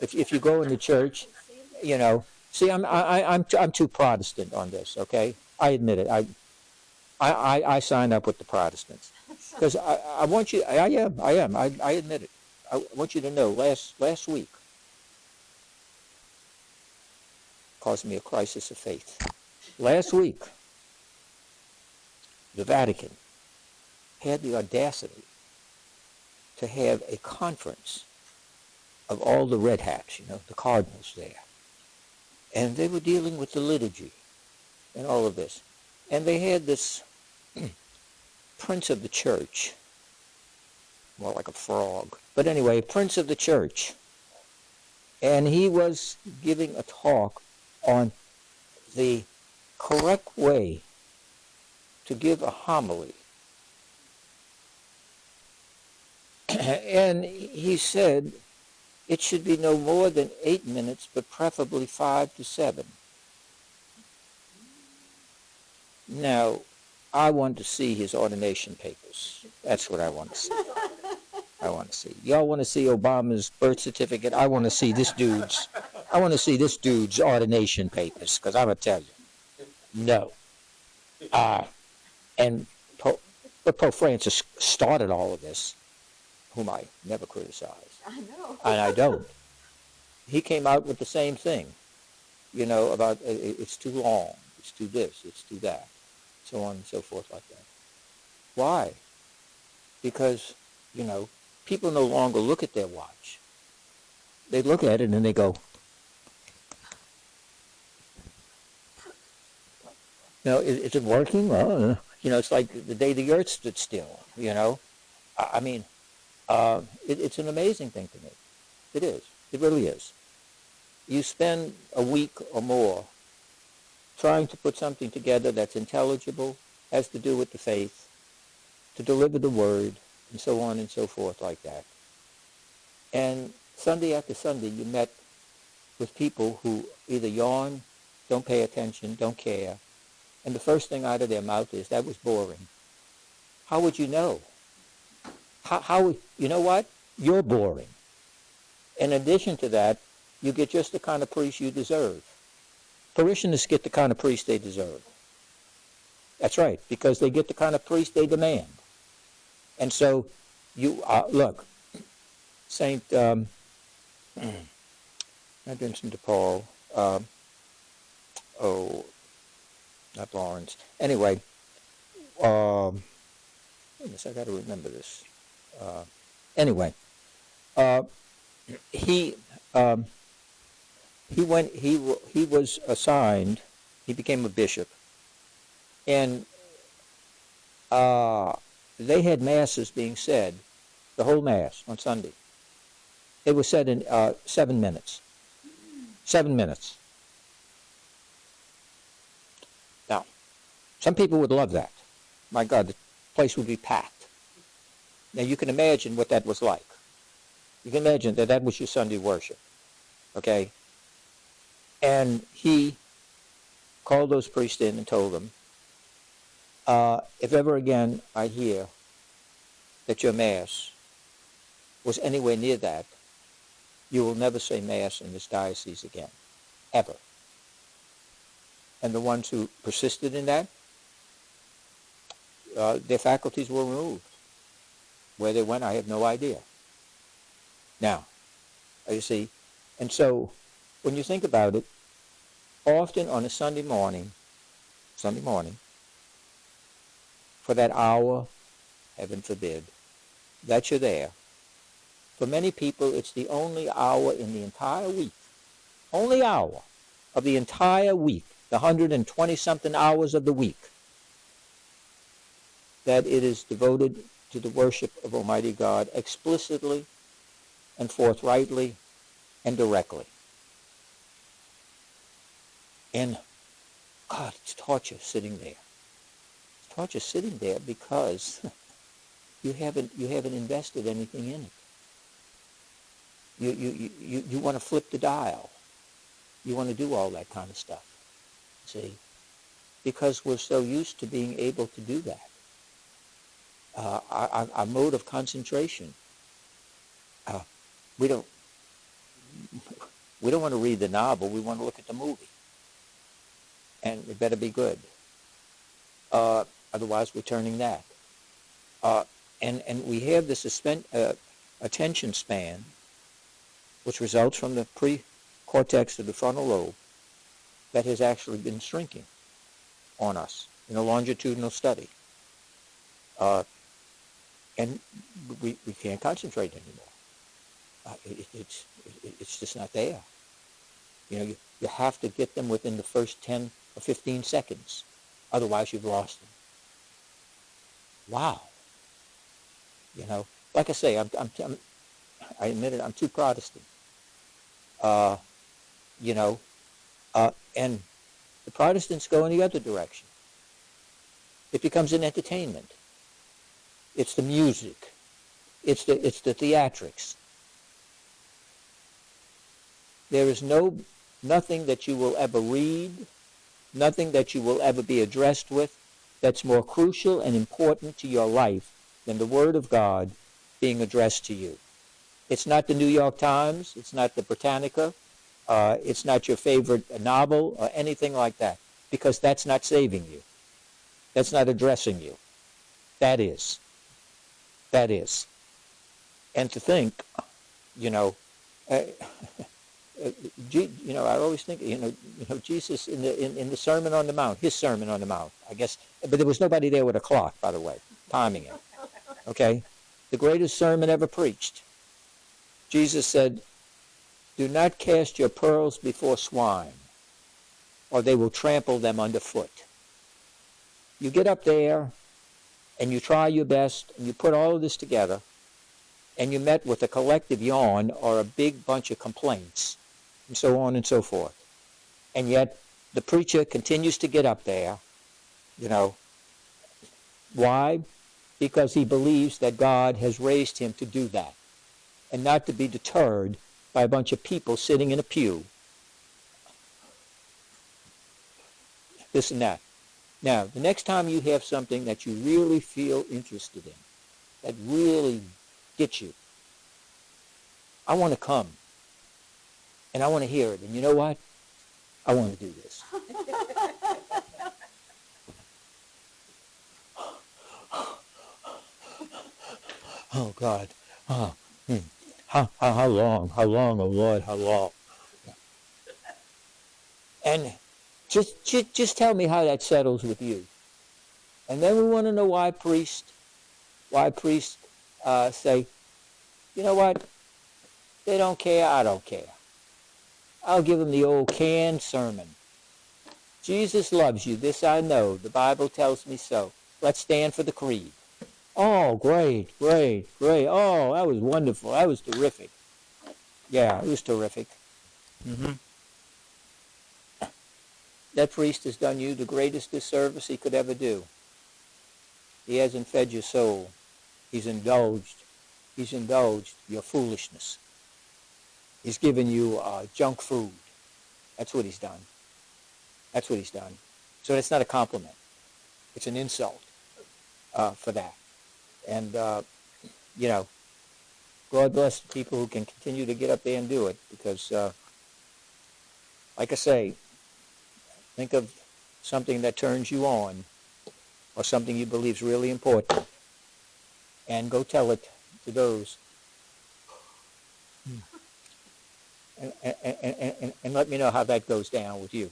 if you go into church, see, I'm too Protestant on this. Okay, I admit it. I sign up with the Protestants because I want you. I am. I admit it. I want you to know. Last week caused me a crisis of faith. Last week, the Vatican had the audacity to have a conference of all the red hats, the cardinals there. And they were dealing with the liturgy and all of this. And they had this prince of the church, more like a frog. But anyway, prince of the church. And he was giving a talk on the correct way to give a homily. And he said it should be no more than 8 minutes, but preferably 5 to 7. Now, I want to see his ordination papers. That's what I want to see. I want to see. Y'all want to see Obama's birth certificate? I want to see this dude's ordination papers, because I'm going to tell you. No. But Pope Francis started all of this, whom I never criticize. I know. And I don't. He came out with the same thing, about it's too long, it's too this, it's too that, so on and so forth like that. Why? Because, people no longer look at their watch. They look at it and they go, is it working? Well, it's like the day the earth stood still, I mean, It's an amazing thing to me. It is. It really is. You spend a week or more trying to put something together that's intelligible, has to do with the faith, to deliver the word, and so on and so forth like that. And Sunday after Sunday, you met with people who either yawn, don't pay attention, don't care, and the first thing out of their mouth is, that was boring. How would you know? You know what? You're boring. In addition to that, you get just the kind of priest you deserve. Parishioners get the kind of priest they deserve. That's right, because they get the kind of priest they demand. And so, look, Saint, not Vincent de Paul, not Lawrence. Anyway, goodness, I got to remember this. Anyway, he was assigned. He became a bishop, and they had masses being said, the whole mass on Sunday. They were said in 7 minutes. 7 minutes. Now, some people would love that. My God, the place would be packed. Now, you can imagine what that was like. You can imagine that was your Sunday worship, okay? And he called those priests in and told them, if ever again I hear that your Mass was anywhere near that, you will never say Mass in this diocese again, ever. And the ones who persisted in that, their faculties were removed. Where they went, I have no idea. Now, you see, and so when you think about it, often on a Sunday morning, for that hour, heaven forbid, that you're there, for many people it's the only hour in the entire week, only hour of the entire week, the 120-something hours of the week, that it is devoted to the worship of Almighty God explicitly and forthrightly and directly. And God, it's torture sitting there. It's torture sitting there because you haven't invested anything in it. You want to flip the dial. You want to do all that kind of stuff. See? Because we're so used to being able to do that. Our mode of concentration. We don't want to read the novel. We want to look at the movie, and it better be good. Otherwise, we're turning that. And we have this attention span, which results from the pre-cortex of the frontal lobe, that has actually been shrinking on us in a longitudinal study. And we can't concentrate anymore. It's just not there. You have to get them within the first 10 or 15 seconds. Otherwise, you've lost them. Wow. Like I say, I admit it, I'm too Protestant. And the Protestants go in the other direction. It becomes an entertainment. It's the music. It's the theatrics. There is nothing that you will ever read, nothing that you will ever be addressed with that's more crucial and important to your life than the Word of God being addressed to you. It's not the New York Times. It's not the Britannica. It's not your favorite novel or anything like that, because that's not saving you. That's not addressing you. That is. And to think, I always think, Jesus in the Sermon on the Mount, his Sermon on the Mount, I guess, but there was nobody there with a clock, by the way, timing it. Okay, the greatest sermon ever preached. Jesus said, "Do not cast your pearls before swine, or they will trample them underfoot." You get up there, and you try your best, and you put all of this together, and you met with a collective yawn or a big bunch of complaints, and so on and so forth. And yet the preacher continues to get up there, you know. Why? Because he believes that God has raised him to do that, and not to be deterred by a bunch of people sitting in a pew, this and that. Now, the next time you have something that you really feel interested in, that really gets you, I want to come, and I want to hear it. And you know what? I want to do this. Oh, God. Oh, how long? How long, oh, Lord, how long? And just tell me how that settles with you. And then we want to know why priests say, you know what? They don't care, I don't care. I'll give them the old canned sermon. Jesus loves you, this I know. The Bible tells me so. Let's stand for the creed. Oh, great. Oh, that was wonderful. That was terrific. Yeah, it was terrific. Mm-hmm. That priest has done you the greatest disservice he could ever do. He hasn't fed your soul. He's indulged your foolishness. He's given you junk food. That's what he's done. So that's not a compliment. It's an insult for that. And, God bless the people who can continue to get up there and do it, because, like I say, think of something that turns you on, or something you believe is really important, and go tell it to those. And let me know how that goes down with you.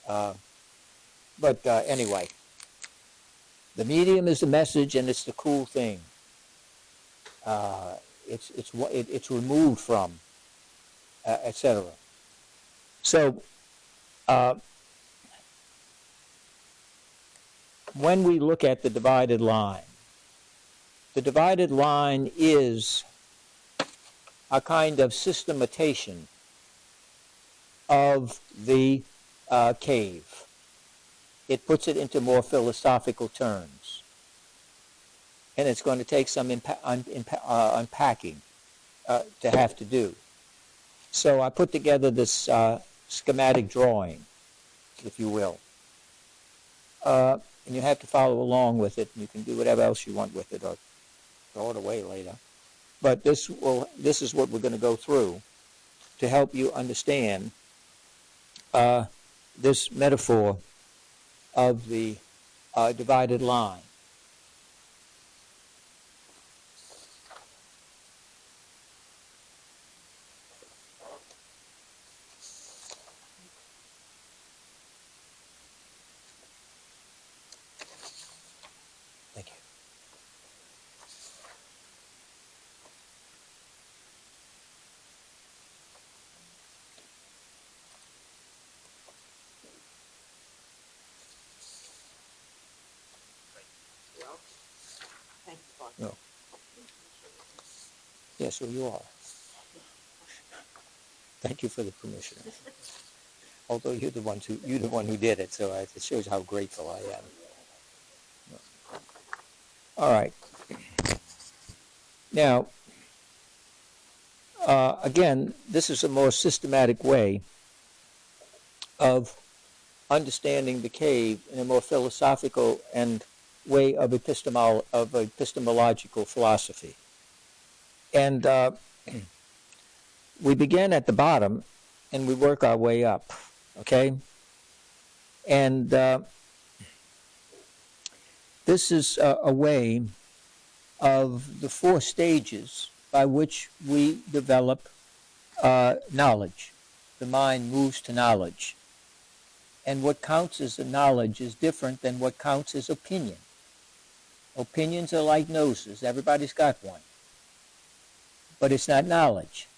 But anyway, the medium is the message, and it's the cool thing. It's removed from, etc. So when we look at the divided line is a kind of systematization of the cave. It puts it into more philosophical terms. And it's going to take some unpacking to have to do. So I put together this schematic drawing, if you will. And you have to follow along with it, and you can do whatever else you want with it, or throw it away later. But this is what we're going to go through to help you understand this metaphor of the divided line. Thank you. Thank you, Father. No. Yeah, so you are. Thank you for the permission. Although you're the one who did it, so it shows how grateful I am. All right. Now, again, this is a more systematic way of understanding the cave in a more philosophical and way of epistemological philosophy. And we begin at the bottom and we work our way up, okay? And this is a way of the 4 stages by which we develop knowledge. The mind moves to knowledge. And what counts as a knowledge is different than what counts as opinion. Opinions are like noses. Everybody's got one. But it's not knowledge.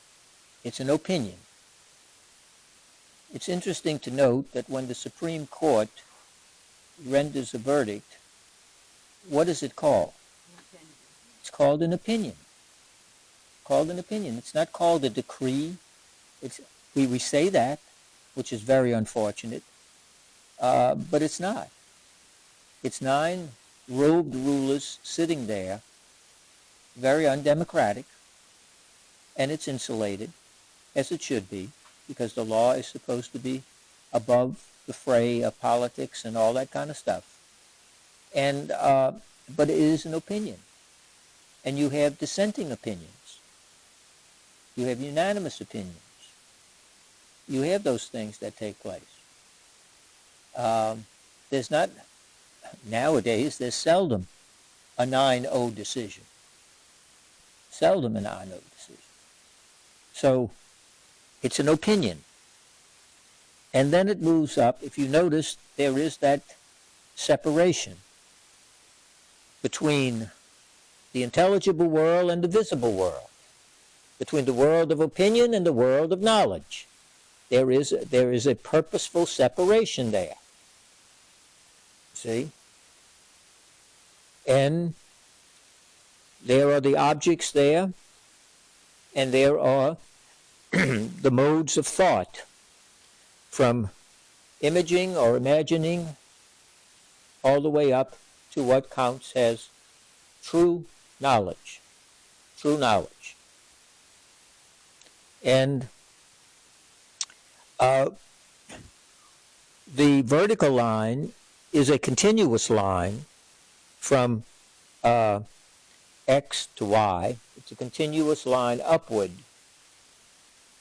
It's an opinion. It's interesting to note that when the Supreme Court renders a verdict, what is it called? It's called an opinion. Called an opinion. It's not called a decree. We say that, which is very unfortunate, but it's not. It's 9 robed rulers sitting there, very undemocratic, and it's insulated, as it should be, because the law is supposed to be above the fray of politics and all that kind of stuff. And but it is an opinion, and you have dissenting opinions. You have unanimous opinions. You have those things that take place. There's not, nowadays, there's seldom a 9-0 decision. Seldom a 9-0 decision. So it's an opinion. And then it moves up. If you notice, there is that separation between the intelligible world and the visible world, between the world of opinion and the world of knowledge. There is a purposeful separation there. See? And there are the objects there, and there are the modes of thought, from imaging or imagining all the way up to what counts as true knowledge. True knowledge. And the vertical line is a continuous line from X to Y. It's a continuous line upward.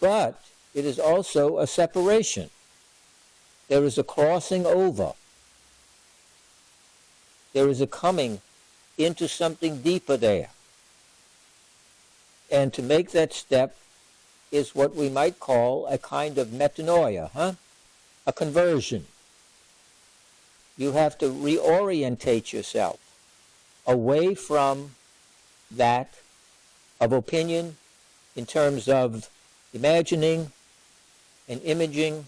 But it is also a separation. There is a crossing over. There is a coming into something deeper there. And to make that step is what we might call a kind of metanoia, a conversion. You have to reorientate yourself away from that of opinion in terms of imagining and imaging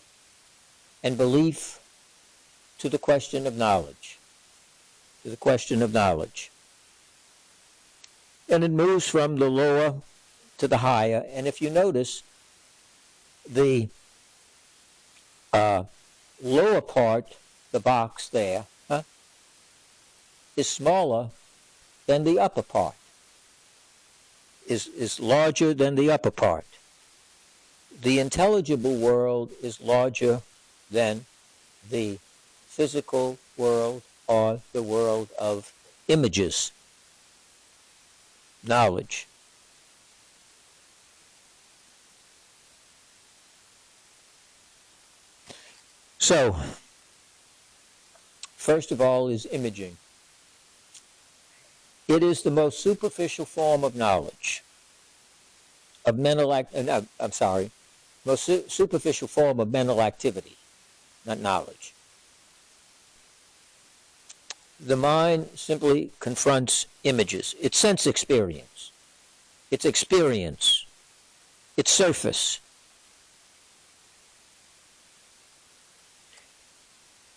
and belief to the question of knowledge. To the question of knowledge. And it moves from the lower to the higher. And if you notice, the lower part, the box there, is smaller than the upper part, is larger than the upper part. The intelligible world is larger than the physical world or the world of images, knowledge. So, first of all is imaging. It is the most superficial form of knowledge, of mental most superficial form of mental activity, not knowledge. The mind simply confronts images. It's sense experience. It's experience. It's surface.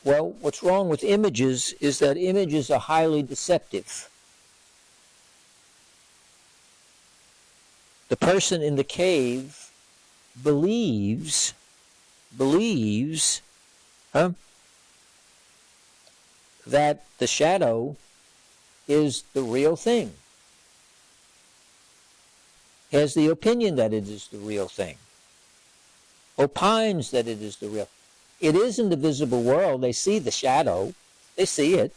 Well, what's wrong with images is that images are highly deceptive. The person in the cave believes that the shadow is the real thing. Has the opinion that it is the real thing. Opines that it is the real. It is in the visible world. They see the shadow. They see it.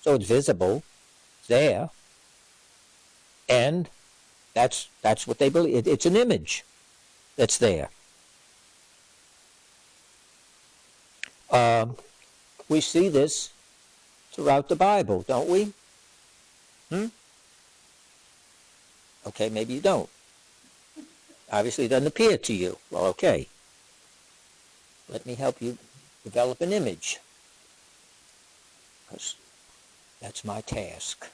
So it's visible. It's there. And that's what they believe. It's an image that's there. We see this throughout the Bible, don't we? Okay, maybe you don't. Obviously it doesn't appear to you. Well, okay. Let me help you develop an image, because that's my task.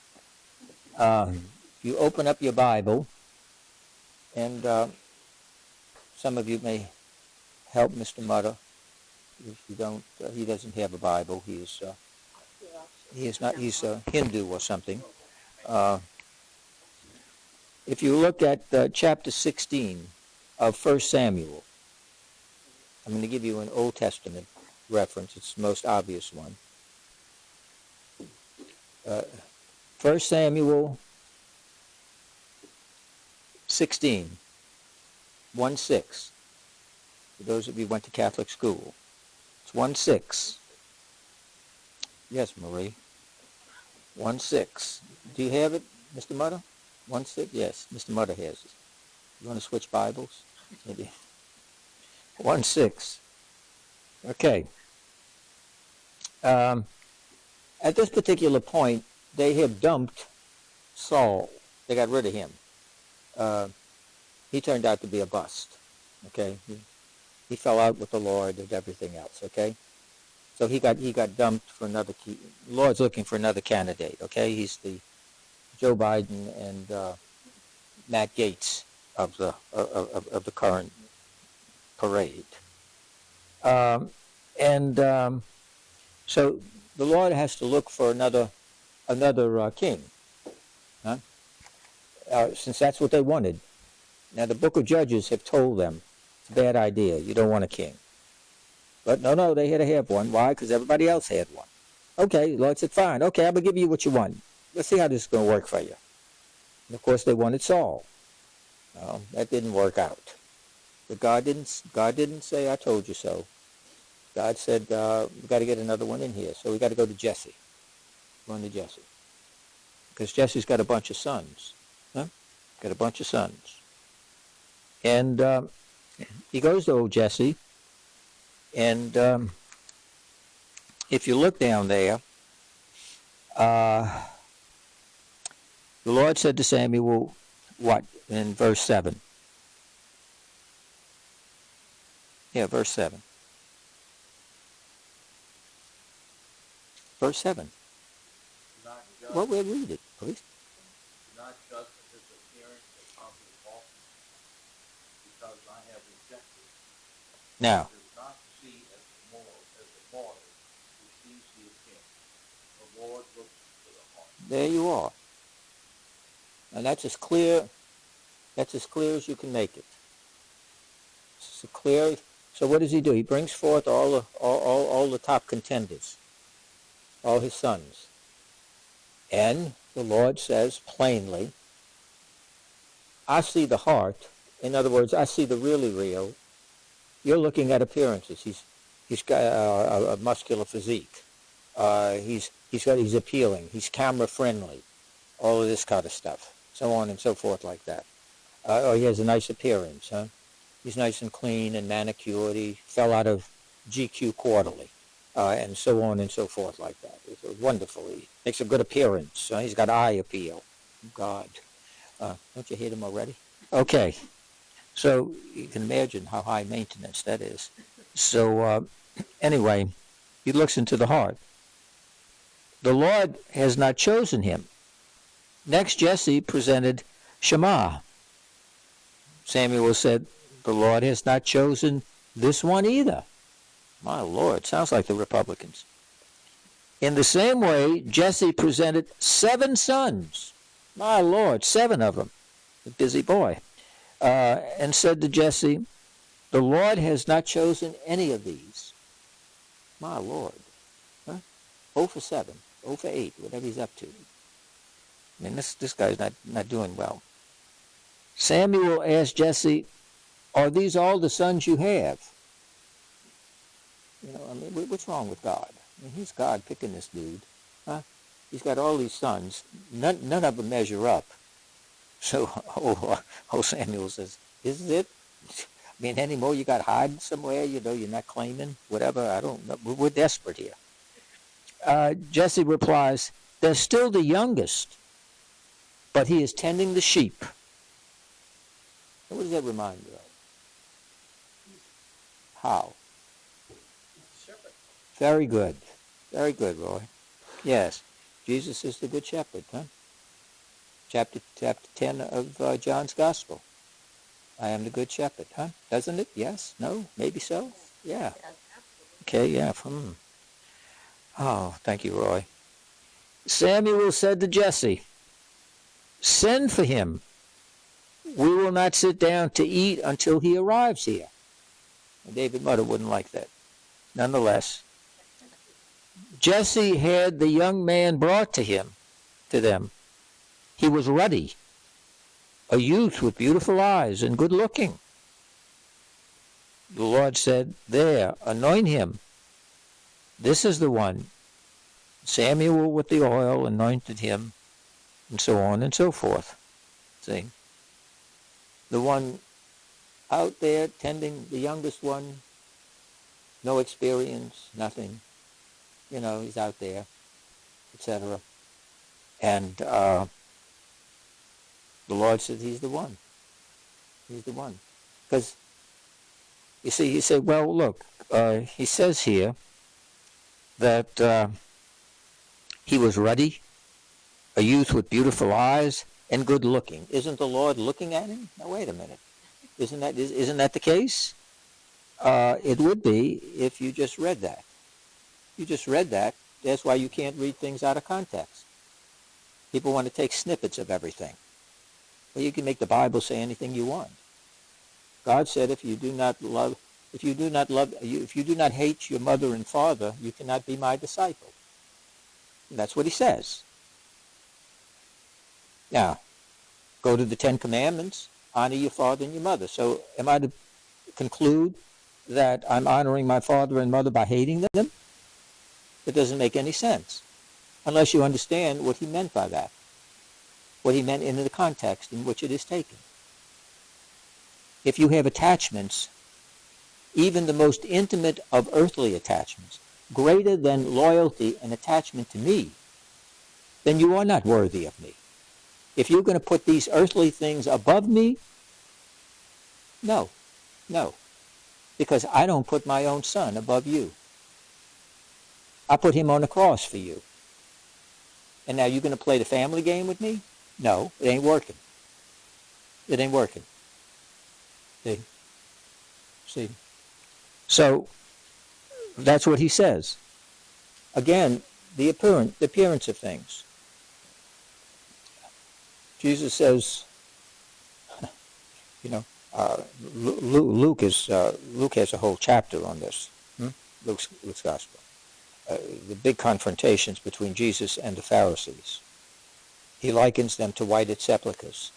You open up your Bible, and some of you may help Mr. Mutter. If you don't, he doesn't have a Bible. He is not. He's a Hindu or something. If you look at chapter 16 of 1 Samuel, I'm going to give you an Old Testament reference. It's the most obvious one. 1 Samuel 16, 1:6. For those of you who went to Catholic school, it's 1:6. Yes, Marie. 1:6. Do you have it, Mr. Mutter? 1:6? Yes, Mr. Mutter has it. You want to switch Bibles? Maybe. 1:6. Okay. At this particular point, they have dumped Saul. They got rid of him. He turned out to be a bust. Okay. He fell out with the Lord and everything else. Okay. So he got dumped for another. The Lord's looking for another candidate. Okay. He's the Joe Biden and Matt Gaetz of the current parade. So the Lord has to look for another king, huh? Since that's what they wanted. Now the book of Judges have told them it's a bad idea. You don't want a king. But no, they had to have one. Why? Because everybody else had one. Okay, the Lord said, fine. Okay, I'm going to give you what you want. Let's see how this is going to work for you. And of course, they wanted Saul. No, that didn't work out. But God didn't say, I told you so. God said, we've got to get another one in here. So we got to go to Jesse. Going to Jesse. Because Jesse's got a bunch of sons. Huh? Got a bunch of sons. And he goes to old Jesse. And if you look down there, the Lord said to Samuel, what? In verse 7. Yeah, verse 7. Verse 7. Well, we'll read it, please. Not just in his appearance upon the altar, because I have rejected. Now, Does not see as the mortal who sees the appearance. The Lord looks to the heart. there you are. And that's as clear as you can make it. It's clear. So what does he do? He brings forth all the top contenders, all his sons. And the Lord says plainly, I see the heart. In other words, I see the really real. You're looking at appearances. He's got a muscular physique. He's appealing. He's camera friendly. All of this kind of stuff. So on and so forth like that. He has a nice appearance, huh? He's nice and clean and manicured. He fell out of GQ Quarterly, and so on and so forth like that. It's wonderful. He makes a good appearance. He's got eye appeal. God. Don't you hate him already? Okay. So you can imagine how high maintenance that is. So anyway, he looks into the heart. The Lord has not chosen him. Next, Jesse presented Shammah. Samuel said, the Lord has not chosen this one either. My Lord, sounds like the Republicans. In the same way, Jesse presented 7 sons. My Lord, 7 of them. A busy boy. And said to Jesse, the Lord has not chosen any of these. My Lord. Huh? 0 for 7, 0 for 8, whatever he's up to. I mean, this guy's not doing well. Samuel asked Jesse, are these all the sons you have? You know, I mean, what's wrong with God? I mean, he's God picking this dude. Huh? He's got all these sons. None of them measure up. So, Samuel says, is it? I mean, any more you got hiding somewhere, you know, you're not claiming, whatever, I don't know. We're desperate here. Jesse replies, they're still the youngest, but he is tending the sheep. What does that remind you of? How? Shepherd. Very good. Very good, Roy. Yes. Jesus is the good shepherd, huh? Chapter 10 of John's Gospel. I am the good shepherd, huh? Doesn't it? Yes? No? Maybe so? Yeah. Okay, yeah. Oh, thank you, Roy. Samuel said to Jesse, send for him We will not sit down to eat until he arrives here. And David Mudder wouldn't like that. Nonetheless, Jesse had the young man brought to them. He was ruddy, a youth with beautiful eyes and good looking. The Lord said, there, anoint him. This is the one. Samuel with the oil anointed him, and so on and so forth. See? The one out there tending the youngest one, no experience, nothing. You know, he's out there, etc. And the Lord said, he's the one. He's the one. Because, you see, he said, well, look, he says here that he was ruddy, a youth with beautiful eyes, and good looking. Isn't the Lord looking at him? Now, wait a minute. Isn't that the case? It would be if you just read that. You just read that. That's why you can't read things out of context. People want to take snippets of everything. Well, you can make the Bible say anything you want. God said, if you do not hate your mother and father, you cannot be my disciple. And that's what he says. Now, go to the Ten Commandments, honor your father and your mother. So am I to conclude that I'm honoring my father and mother by hating them? It doesn't make any sense, unless you understand what he meant by that, what he meant in the context in which it is taken. If you have attachments, even the most intimate of earthly attachments, greater than loyalty and attachment to me, then you are not worthy of me. If you're going to put these earthly things above me, no, because I don't put my own son above you. I put him on the cross for you. And now you're going to play the family game with me? No, it ain't working. It ain't working. See? So, that's what he says. Again, the appearance of things. Jesus says, Luke has a whole chapter on this. Luke's gospel. The big confrontations between Jesus and the Pharisees. He likens them to whited sepulchres,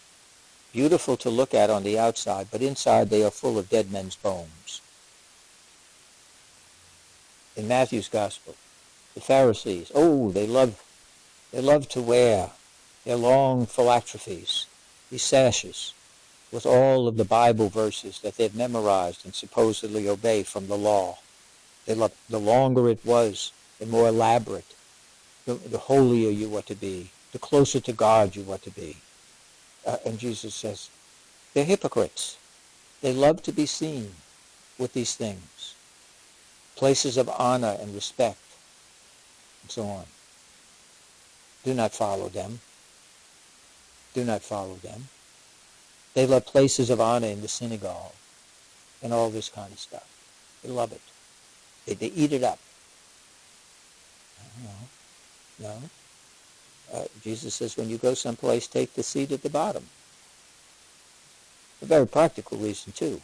beautiful to look at on the outside, but inside they are full of dead men's bones. In Matthew's gospel, the Pharisees, they love to wear their long phylacteries, these sashes, with all of the Bible verses that they've memorized and supposedly obey from the law. They love, the longer it was, the more elaborate, the holier you were to be, the closer to God you were to be. And Jesus says, they're hypocrites. They love to be seen with these things, places of honor and respect, and so on. Do not follow them. Do not follow them. They love places of honor in the synagogue and all this kind of stuff. They love it. They eat it up. No. Jesus says, when you go someplace, take the seat at the bottom. A very practical reason, too.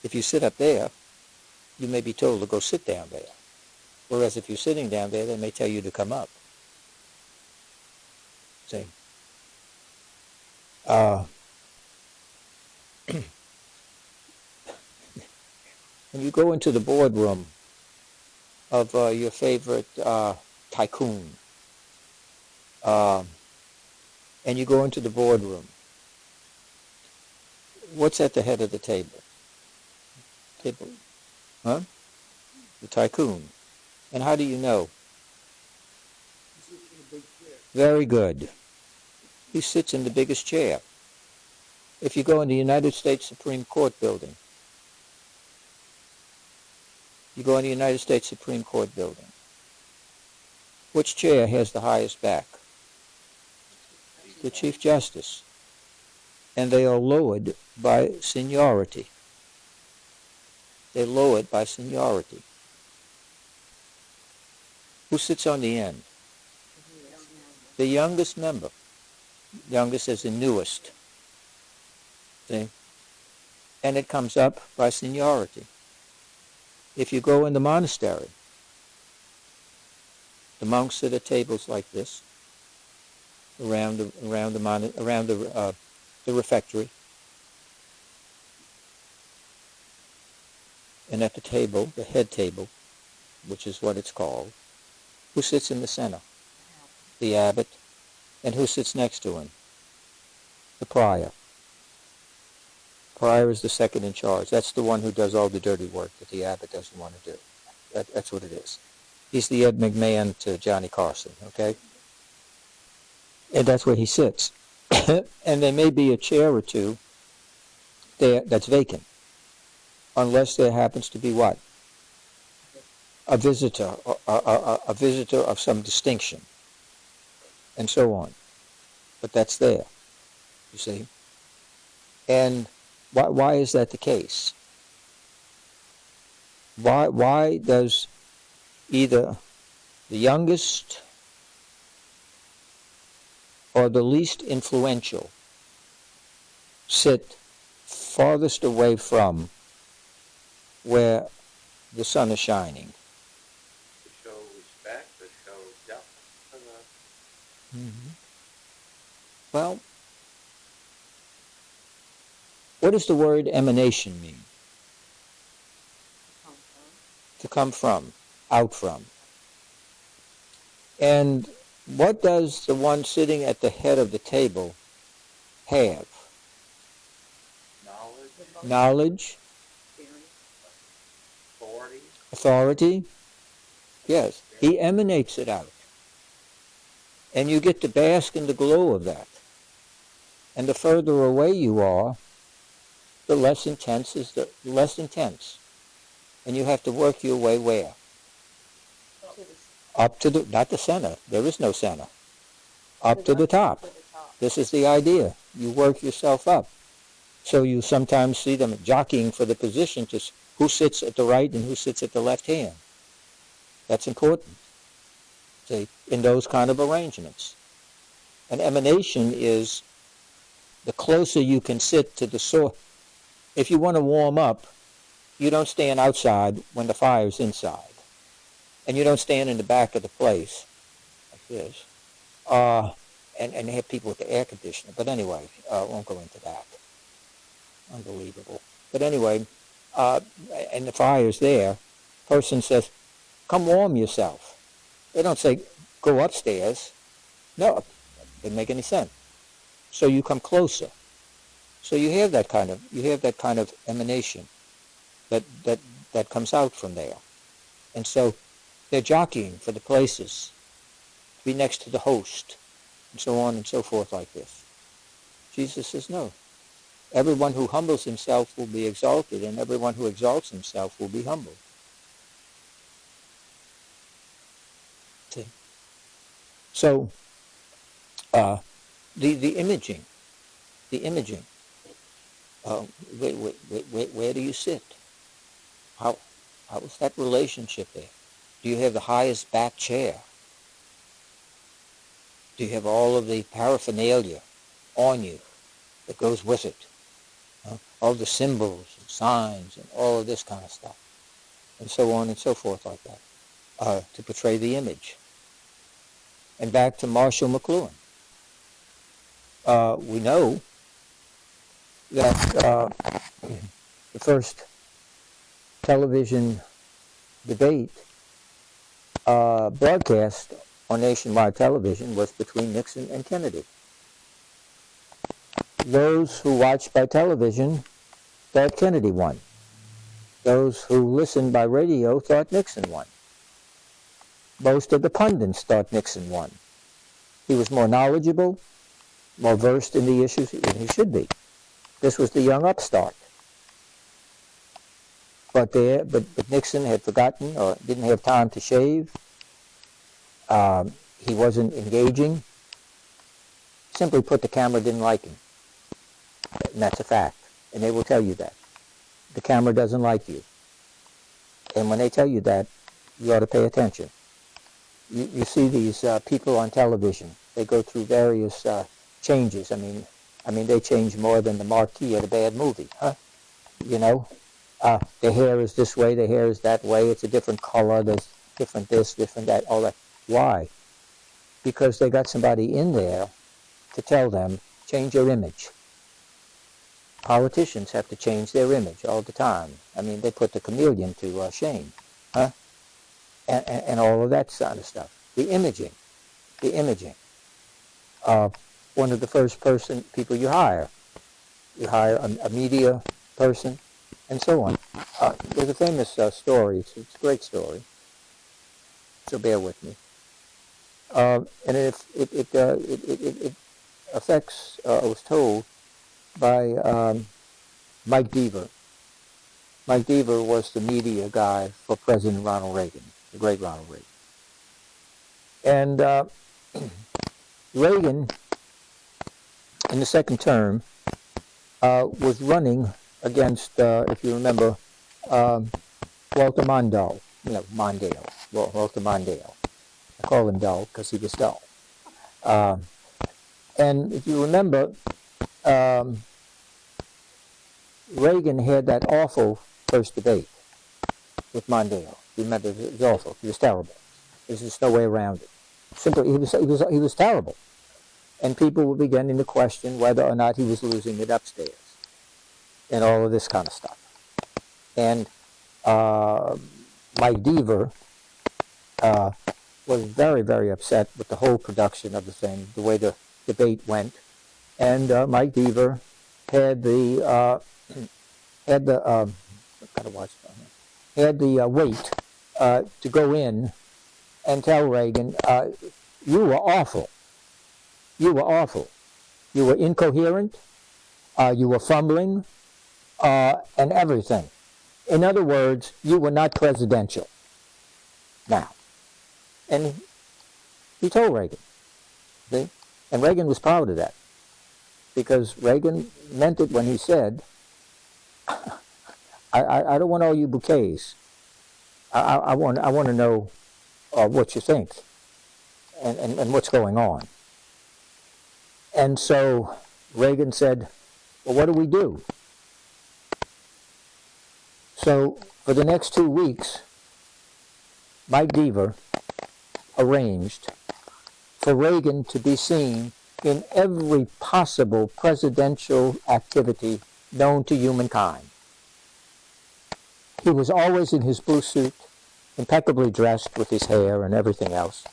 If you sit up there, you may be told to go sit down there. Whereas if you're sitting down there, they may tell you to come up. See? When you go into the boardroom of your favorite tycoon, and you go into the boardroom, what's at the head of the table? The tycoon. And how do you know? Very good. He sits in the biggest chair. If you go in the United States Supreme Court building, which chair has the highest back? The Chief Justice. And they are lowered by seniority. They're lowered by seniority. Who sits on the end? The youngest member. Youngest as the newest. See? And it comes up by seniority. If you go in the monastery, the monks sit at tables like this, around the refectory, and at the table, the head table, which is what it's called, who sits in the center? The abbot. And who sits next to him? The prior. Prior is the second in charge. That's the one who does all the dirty work that the abbot doesn't want to do. That's what it is. He's the Ed McMahon to Johnny Carson, okay? And that's where he sits. And there may be a chair or two there that's vacant, unless there happens to be what? A visitor, a visitor of some distinction, and so on. But that's there, you see. And why is that the case? Why does either the youngest or the least influential sit farthest away from where the sun is shining? To show respect, to show deference to the... Well, what does the word emanation mean? To come from, out from. And what does the one sitting at the head of the table have? Knowledge. Authority. Yes, he emanates it out. And you get to bask in the glow of that. And the further away you are, the less intense is the less intense. And you have to work your way where? Up to the, not the center. There is no center. Up to the top. This is the idea. You work yourself up. So you sometimes see them jockeying for the position to who sits at the right and who sits at the left hand. That's important. See, in those kind of arrangements. An emanation is the closer you can sit to the source. If you want to warm up, you don't stand outside when the fire's inside. And you don't stand in the back of the place, like this, and have people with the air conditioner. But anyway, I won't go into that. Unbelievable. But anyway, and the fire's there, person says, come warm yourself. They don't say, go upstairs. No, it doesn't make any sense. So you come closer. So you have that kind of emanation that comes out from there. And so they're jockeying for the places, to be next to the host, and so on and so forth like this. Jesus says no. Everyone who humbles himself will be exalted, and everyone who exalts himself will be humbled. See? So, the imaging, where do you sit? How is that relationship there? Do you have the highest back chair? Do you have all of the paraphernalia on you that goes with it? All the symbols and signs and all of this kind of stuff, and so on and so forth like that, to portray the image. And back to Marshall McLuhan. We know that the first television debate broadcast on nationwide television was between Nixon and Kennedy. Those who watched by television thought Kennedy won. Those who listened by radio thought Nixon won. Most of the pundits thought Nixon won. He was more knowledgeable, more versed in the issues than he should be. This was the young upstart. But Nixon had forgotten or didn't have time to shave. He wasn't engaging. Simply put, the camera didn't like him. And that's a fact. And they will tell you that. The camera doesn't like you. And when they tell you that, you ought to pay attention. You see these people on television. They go through various changes. I mean, I mean, they change more than the marquee at a bad movie, huh? You know, their hair is this way, their hair is that way, it's a different color, there's different this, different that, all that. Why? Because they got somebody in there to tell them, change your image. Politicians have to change their image all the time. I mean, they put the chameleon to shame, huh? And all of that sort of stuff. The imaging. One of the first people you hire. You hire a media person, and so on. There's a famous story. It's a great story. So bear with me. And it affects. I was told by Mike Deaver. Mike Deaver was the media guy for President Ronald Reagan, the great Ronald Reagan. And Reagan, in the second term, was running against, if you remember, Walter Mondale. Walter Mondale. I call him dull because he was dull. And if you remember, Reagan had that awful first debate with Mondale. You remember, it was awful. It was terrible. There's just no way around it. Simply, he was terrible. And people were beginning to question whether or not he was losing it upstairs and all of this kind of stuff. And Mike Deaver was very, very upset with the whole production of the thing, the way the debate went. And Mike Deaver had the weight to go in and tell Reagan, you were awful. You were awful. You were incoherent. You were fumbling, and everything. In other words, you were not presidential. Now, and he told Reagan, see? And Reagan was proud of that, because Reagan meant it when he said, I don't want all you bouquets. I want to know what you think and what's going on. And so Reagan said, well, what do we do? So for the next 2 weeks, Mike Deaver arranged for Reagan to be seen in every possible presidential activity known to humankind. He was always in his blue suit, impeccably dressed with his hair and everything else,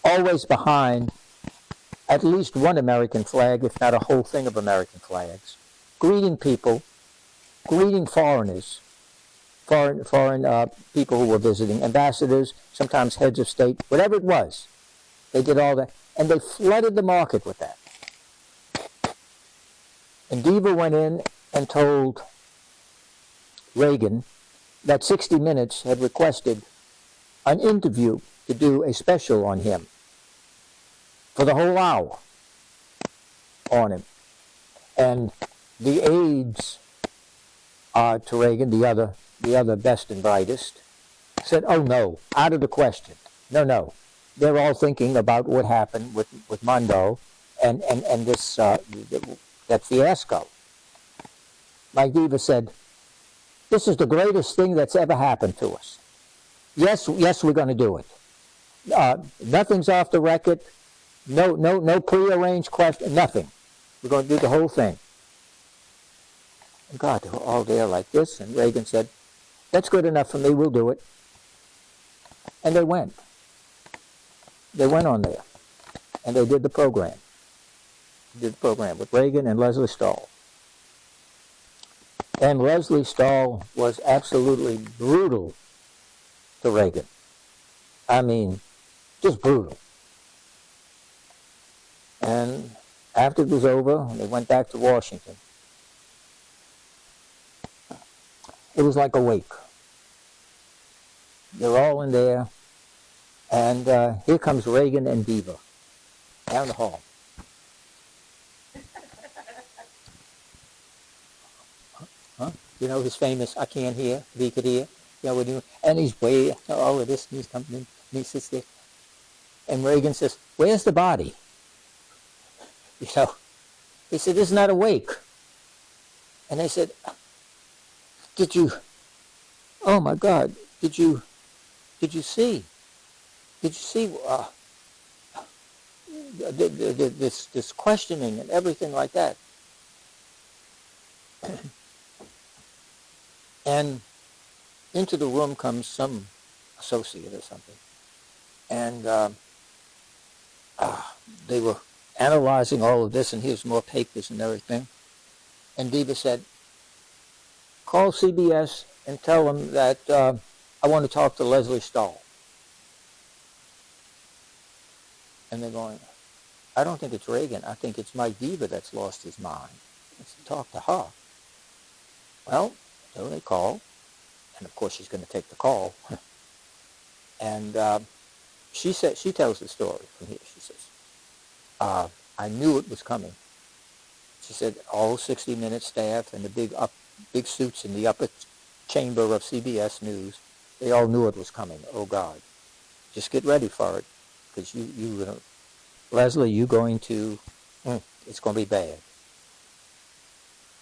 always behind at least one American flag, if not a whole thing of American flags, greeting people, greeting foreigners, foreign people who were visiting, ambassadors, sometimes heads of state, whatever it was. They did all that, and they flooded the market with that. And Deaver went in and told Reagan that 60 Minutes had requested an interview to do a special on him for the whole hour on him. And the aides to Reagan, the other best and brightest, said, oh no, out of the question. No. They're all thinking about what happened with Mondo and this that fiasco. Mike Deaver said, this is the greatest thing that's ever happened to us. Yes, we're going to do it. Nothing's off the record. No prearranged question. Nothing. We're going to do the whole thing. And God, they were all there like this. And Reagan said, that's good enough for me. We'll do it. And they went. They went on there. And they did the program. They did the program with Reagan and Leslie Stahl. And Leslie Stahl was absolutely brutal to Reagan. I mean, just brutal. And after it was over, they went back to Washington. It was like a wake. They're all in there, and here comes Reagan and Deaver down the hall. Huh? You know his famous, I can't hear, if he could hear. You know, and he's way, all of this, and he's coming in, and he sits there. And Reagan says, where's the body? You know, He said, "Isn't that awake?" And they said, "Did you, oh my God, did you see? Did you see this questioning and everything like that?" And into the room comes some associate or something. And they were analyzing all of this, and here's more papers and everything. And Diva said, "Call CBS and tell them that I want to talk to Leslie Stahl." And they're going, "I don't think it's Reagan. I think it's Mike Diva that's lost his mind. Let's talk to her." Well, so they call, and of course she's going to take the call. And she tells the story from here. She says, "I knew it was coming." She said all 60 Minute staff and the big suits in the upper chamber of CBS News, they all knew it was coming. Oh God, just get ready for it, because Leslie, you're going to, it's going to be bad.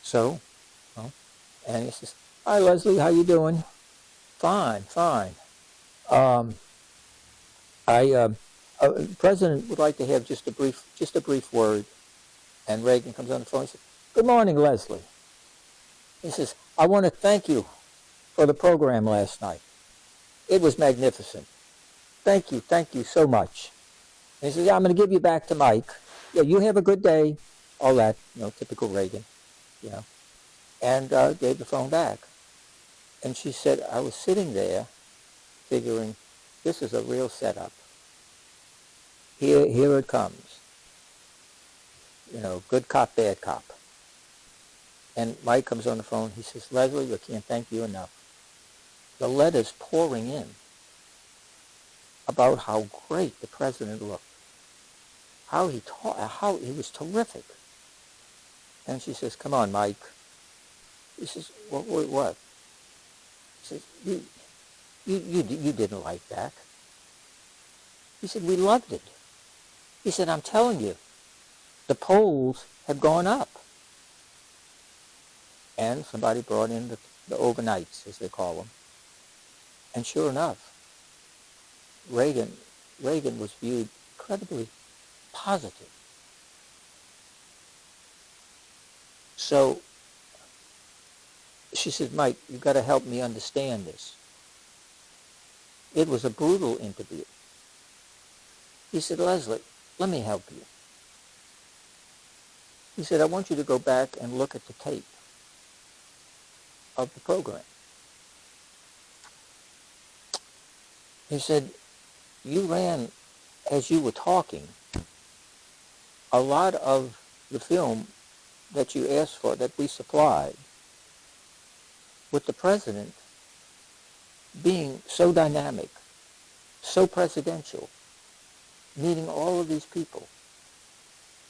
So, and he says, "Hi Leslie, how you doing?" "Fine. President would like to have just a brief word." And Reagan comes on the phone and says, "Good morning, Leslie." He says, "I want to thank you for the program last night. It was magnificent. Thank you so much." And he says, "Yeah, I'm going to give you back to Mike. Yeah, you have a good day." All that, typical Reagan, And gave the phone back. And she said, "I was sitting there figuring, this is a real setup. Here it comes. Good cop, bad cop." And Mike comes on the phone. He says, "Leslie, I can't thank you enough. The letters pouring in about how great the president looked, how he taught, how he was terrific." And she says, "Come on, Mike." He says, "What?" He says, you didn't like that." He said, "We loved it." He said, "I'm telling you, the polls have gone up." And somebody brought in the overnights, as they call them. And sure enough, Reagan was viewed incredibly positive. So she said, "Mike, you've got to help me understand this." It was a brutal interview. He said, "Leslie, let me help you." He said, "I want you to go back and look at the tape of the program." He said, "You ran, as you were talking, a lot of the film that you asked for, that we supplied, with the president being so dynamic, so presidential, meeting all of these people,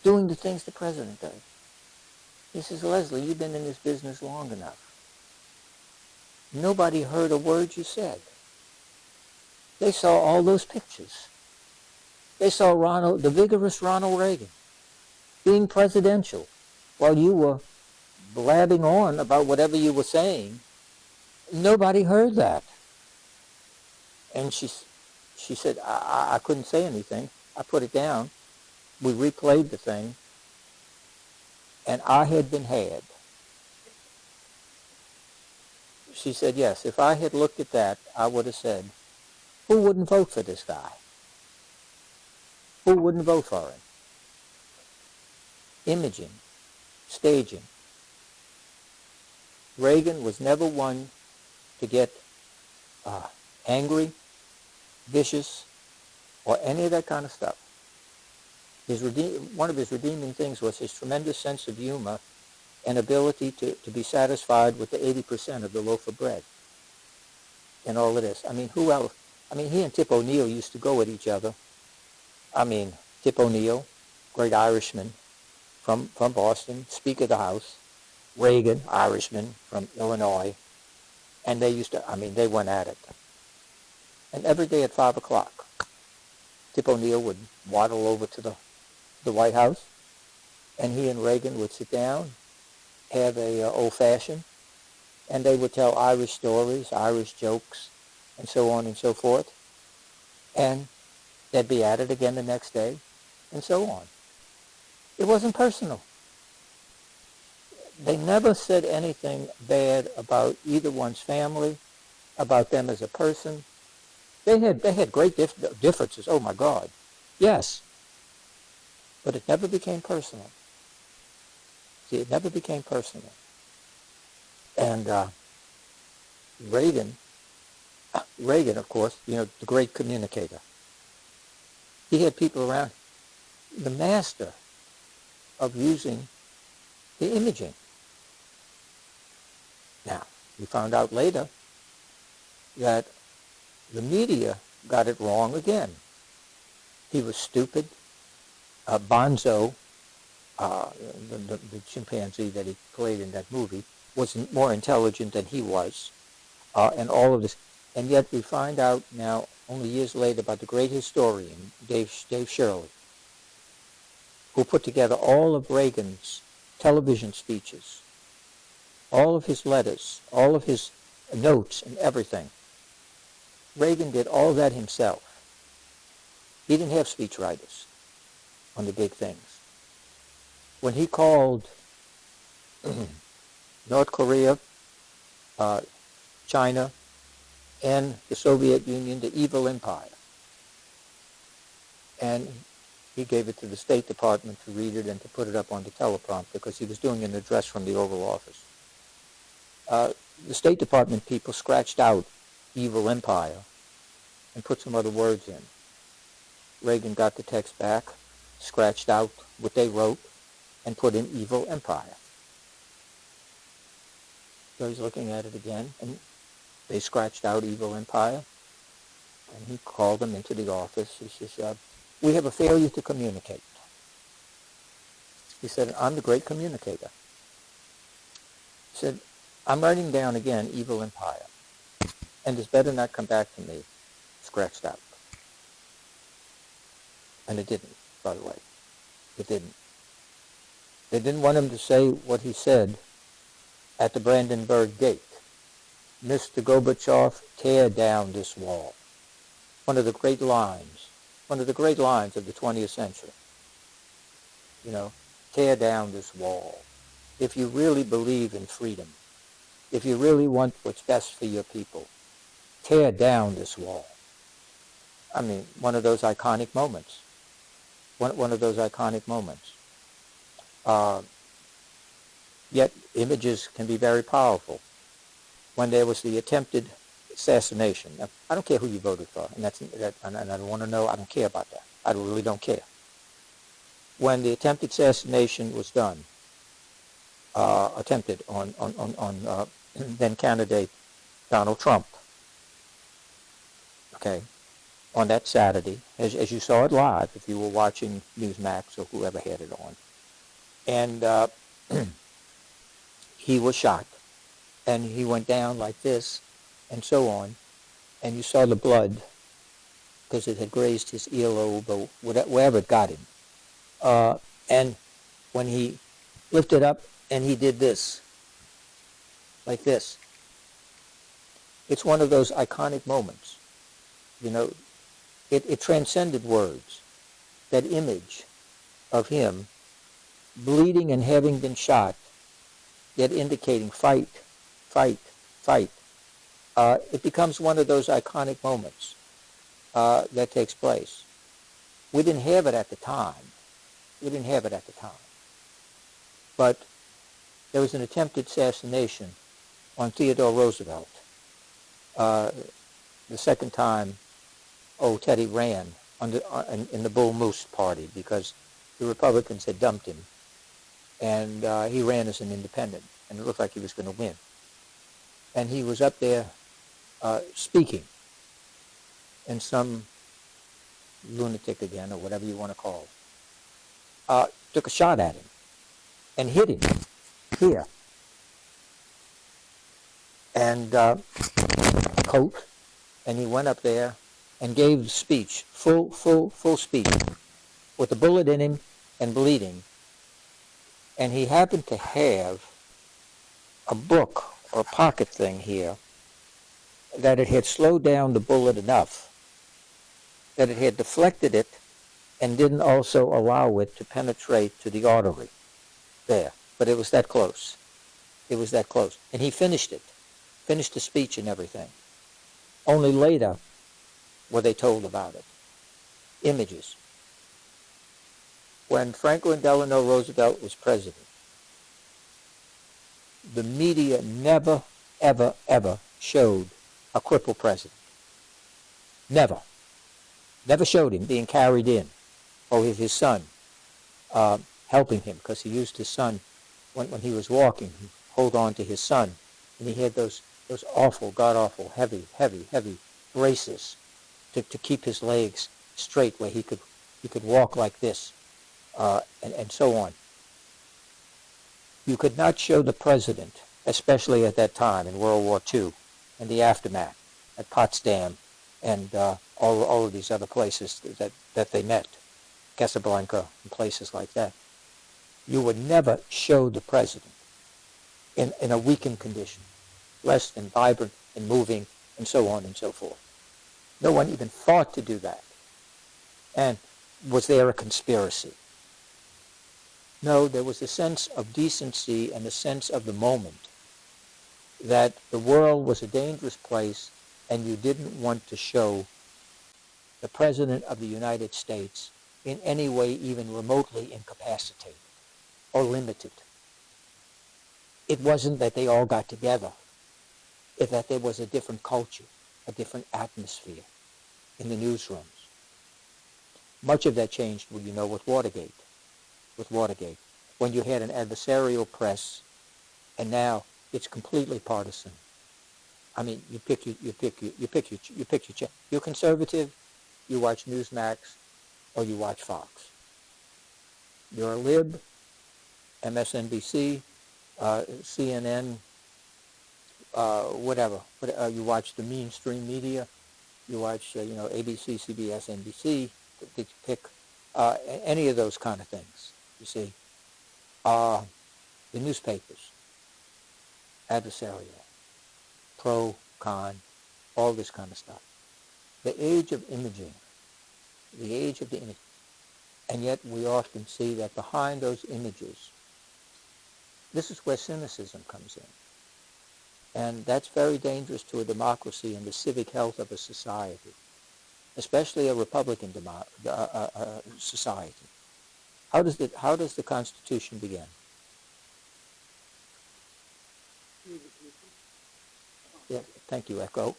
doing the things the president does." He says, "Leslie, you've been in this business long enough. Nobody heard a word you said. They saw all those pictures. They saw the vigorous Ronald Reagan being presidential while you were blabbing on about whatever you were saying. Nobody heard that." And she said, I couldn't say anything. I put it down. We replayed the thing, and I had been had." She said, "Yes, if I had looked at that, I would have said, who wouldn't vote for this guy? Who wouldn't vote for him?" Imaging, staging. Reagan was never one to get angry, vicious, or any of that kind of stuff. One of his redeeming things was his tremendous sense of humor and ability to be satisfied with the 80% of the loaf of bread and all of this. I mean, who else? I mean, he and Tip O'Neill used to go at each other. I mean, Tip O'Neill, great Irishman from Boston, Speaker of the House. Reagan, Irishman from Illinois. And they went at it. And every day at 5 o'clock, Tip O'Neill would waddle over to the White House, and he and Reagan would sit down, have a old-fashioned, and they would tell Irish stories, Irish jokes, and so on and so forth. And they'd be at it again the next day, and so on. It wasn't personal. They never said anything bad about either one's family, about them as a person. They had great differences, oh my God. Yes. But it never became personal. See, it never became personal. And Reagan, of course, the great communicator. He had people around, the master of using the imaging. Now, we found out later that the media got it wrong again. He was stupid. Bonzo, the chimpanzee that he played in that movie, was more intelligent than he was, and all of this. And yet we find out now, only years later, about the great historian, Dave Shirley, who put together all of Reagan's television speeches, all of his letters, all of his notes and everything. Reagan did all that himself. He didn't have speechwriters on the big things. When he called North Korea, China, and the Soviet Union the evil empire, and he gave it to the State Department to read it and to put it up on the teleprompter because he was doing an address from the Oval Office. The State Department people scratched out evil empire and put some other words in. Reagan got the text back, scratched out what they wrote, and put in evil empire. So he's looking at it again, and they scratched out evil empire, and he called them into the office. He says, we have a failure to communicate. He said, I'm the great communicator. He said, I'm writing down again evil empire, and this better not come back to me scratched out. And it didn't, by the way. It didn't. They didn't want him to say what he said at the Brandenburg Gate. Mr. Gorbachev, tear down this wall. One of the great lines of the 20th century. Tear down this wall. If you really believe in freedom, if you really want what's best for your people, tear down this wall. I mean, one of those iconic moments. One of those iconic moments. Yet images can be very powerful. When there was the attempted assassination, now, I don't care who you voted for, and I don't want to know. I don't care about that. I really don't care. When the attempted assassination was done, attempted on then candidate Donald Trump. Okay, on that Saturday, as you saw it live, if you were watching Newsmax or whoever had it on, and he was shot, and he went down like this, and so on, and you saw the blood because it had grazed his earlobe or wherever it got him, and when he lifted up and he did this, like this, it's one of those iconic moments. It transcended words. That image of him bleeding and having been shot, yet indicating fight, fight, fight. It becomes one of those iconic moments that takes place. We didn't have it at the time. But there was an attempted assassination on Theodore Roosevelt. The second time, Teddy ran in the Bull Moose Party because the Republicans had dumped him. And he ran as an independent, and it looked like he was going to win. And he was up there speaking, and some lunatic again, or whatever you want to call it, took a shot at him and hit him here. And coat, and he went up there and gave the speech, full speech, with a bullet in him and bleeding. And he happened to have a book or a pocket thing here that it had slowed down the bullet enough that it had deflected it and didn't also allow it to penetrate to the artery there. But it was that close. It was that close. And he finished it, finished the speech and everything. Only later were they told about it. Images. When Franklin Delano Roosevelt was president, the media never, ever, ever showed a crippled president. Never. Never showed him being carried in, or his son helping him, because he used his son when he was walking. He'd hold on to his son, and he had those awful, god-awful, heavy braces to keep his legs straight, where he could walk like this, and so on. You could not show the president, especially at that time in World War II, and the aftermath at Potsdam, and all of these other places that they met, Casablanca and places like that. You would never show the president in a weakened condition, less than vibrant and moving and so on and so forth. No one even thought to do that. And was there a conspiracy? No, there was a sense of decency and a sense of the moment that the world was a dangerous place and you didn't want to show the President of the United States in any way even remotely incapacitated or limited. It wasn't that they all got together. It's that there was a different culture, a different atmosphere in the newsrooms. Much of that changed, well, you know, with Watergate. When you had an adversarial press, and now it's completely partisan. I mean, you pick your You're conservative, you watch Newsmax, or you watch Fox. You're a lib, MSNBC, CNN, whatever. You watch the mainstream media. You watch, ABC, CBS, NBC. Did you pick any of those kind of things? You see, the newspapers, adversarial, pro, con, all this kind of stuff. The age of imaging, the age of the image. And yet we often see that behind those images, this is where cynicism comes in. And that's very dangerous to a democracy and the civic health of a society, especially a Republican society. How does the Constitution begin? Yeah, thank you, Echo.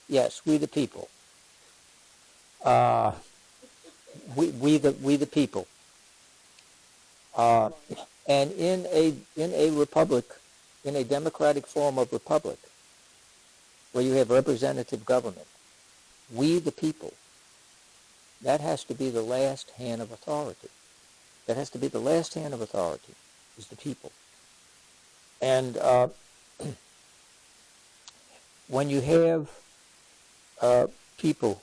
Yes, we the people. We the people. And in a republic, in a democratic form of republic, where you have representative government, we the people, that has to be the last hand of authority. That has to be the last hand of authority, is the people. And when you have people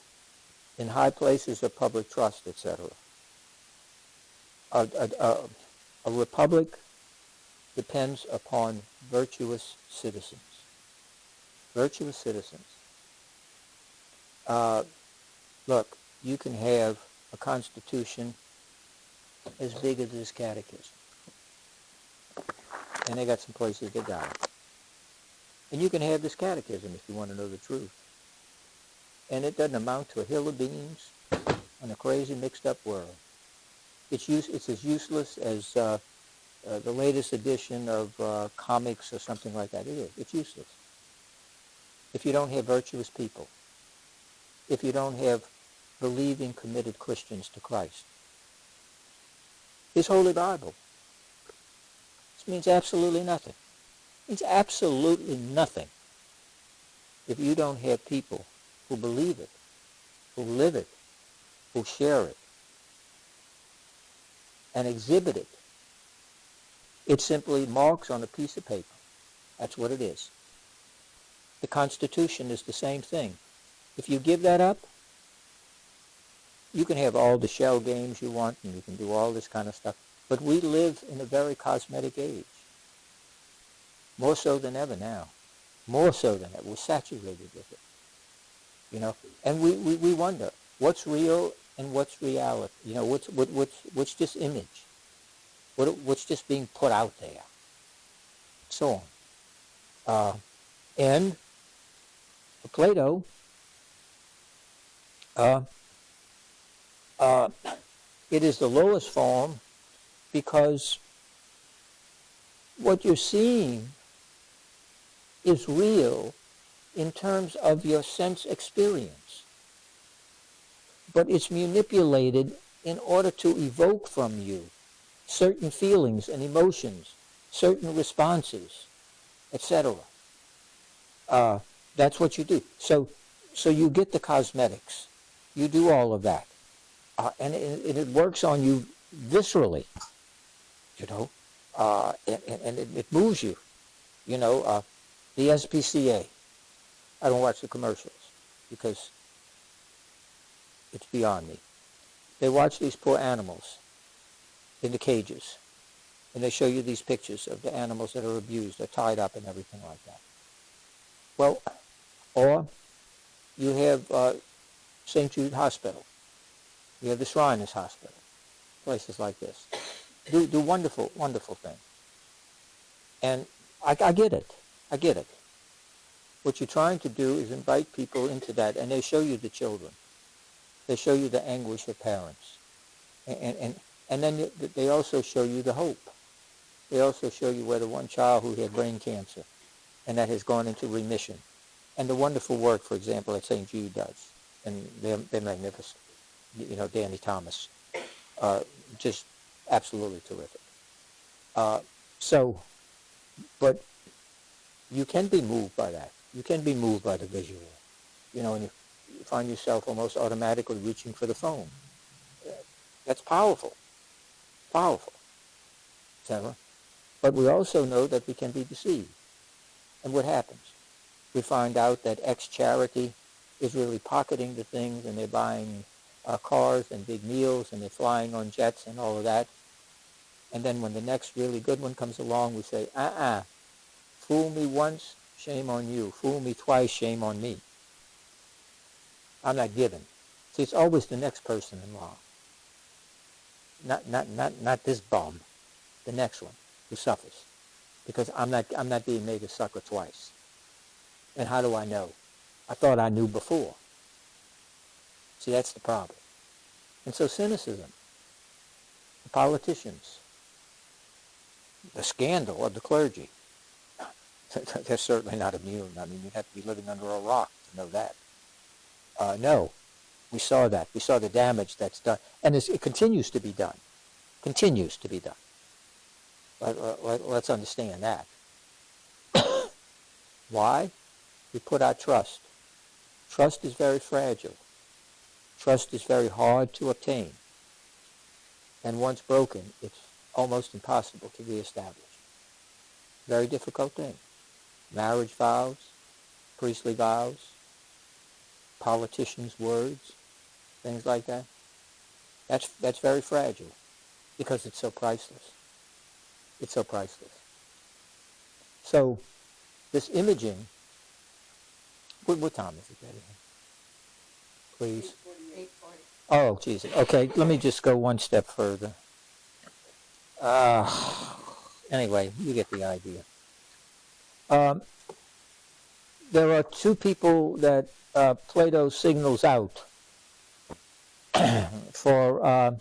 in high places of public trust, etc., a republic depends upon virtuous citizens. Virtuous citizens. Look, you can have a constitution as big as this catechism. And they got some places they got it. And you can have this catechism if you want to know the truth. And it doesn't amount to a hill of beans in a crazy mixed-up world. It's as useless as the latest edition of comics or something like that. It is. It's useless. If you don't have virtuous people, if you don't have believing, committed Christians to Christ. His Holy Bible. This means absolutely nothing. It means absolutely nothing if you don't have people who believe it, who live it, who share it, and exhibit it. It's simply marks on a piece of paper. That's what it is. The Constitution is the same thing. If you give that up, you can have all the shell games you want, and you can do all this kind of stuff. But we live in a very cosmetic age. More so than ever now. More so than ever. We're saturated with it. And we wonder, what's real and what's reality? What's just image? What's just being put out there? So on. And for Plato, uh, it is the lowest form because what you're seeing is real in terms of your sense experience. But it's manipulated in order to evoke from you certain feelings and emotions, certain responses, etc. That's what you do. So you get the cosmetics. You do all of that. And it works on you viscerally, and it moves you. The SPCA. I don't watch the commercials because it's beyond me. They watch these poor animals in the cages, and they show you these pictures of the animals that are abused, they're tied up and everything like that. Well, or you have St. Jude Hospital. You have the Shriners Hospital, places like this. Do wonderful, wonderful things. And I get it. I get it. What you're trying to do is invite people into that, and they show you the children. They show you the anguish of parents. And then they also show you the hope. They also show you where the one child who had brain cancer, and that has gone into remission. And the wonderful work, for example, that St. Jude does. And they're magnificent. Danny Thomas. Just absolutely terrific. But you can be moved by that. You can be moved by the visual. And you find yourself almost automatically reaching for the phone. That's powerful. Powerful. Etc. But we also know that we can be deceived. And what happens? We find out that ex-charity is really pocketing the things, and they're buying cars and big meals, and they're flying on jets and all of that. And then when the next really good one comes along, we say, fool me once, shame on you. Fool me twice, shame on me. I'm not giving. See, it's always the next person involved. Not this bum. The next one who suffers. Because I'm not being made a sucker twice. And how do I know? I thought I knew before. See, that's the problem. And so cynicism, the politicians, the scandal of the clergy, they're certainly not immune. I mean, you'd have to be living under a rock to know that. No, we saw that. We saw the damage that's done. And it continues to be done. Continues to be done. Let's understand that. Why? We put our trust. Trust is very fragile. Trust is very hard to obtain. And once broken, it's almost impossible to reestablish. Very difficult thing. Marriage vows, priestly vows, politicians' words, things like that. That's very fragile because it's so priceless. It's so priceless. So this imaging, what time is it, Betty? Please. 8:40. Oh, Jesus. Okay, let me just go one step further. Anyway, you get the idea. There are two people that Plato signals out for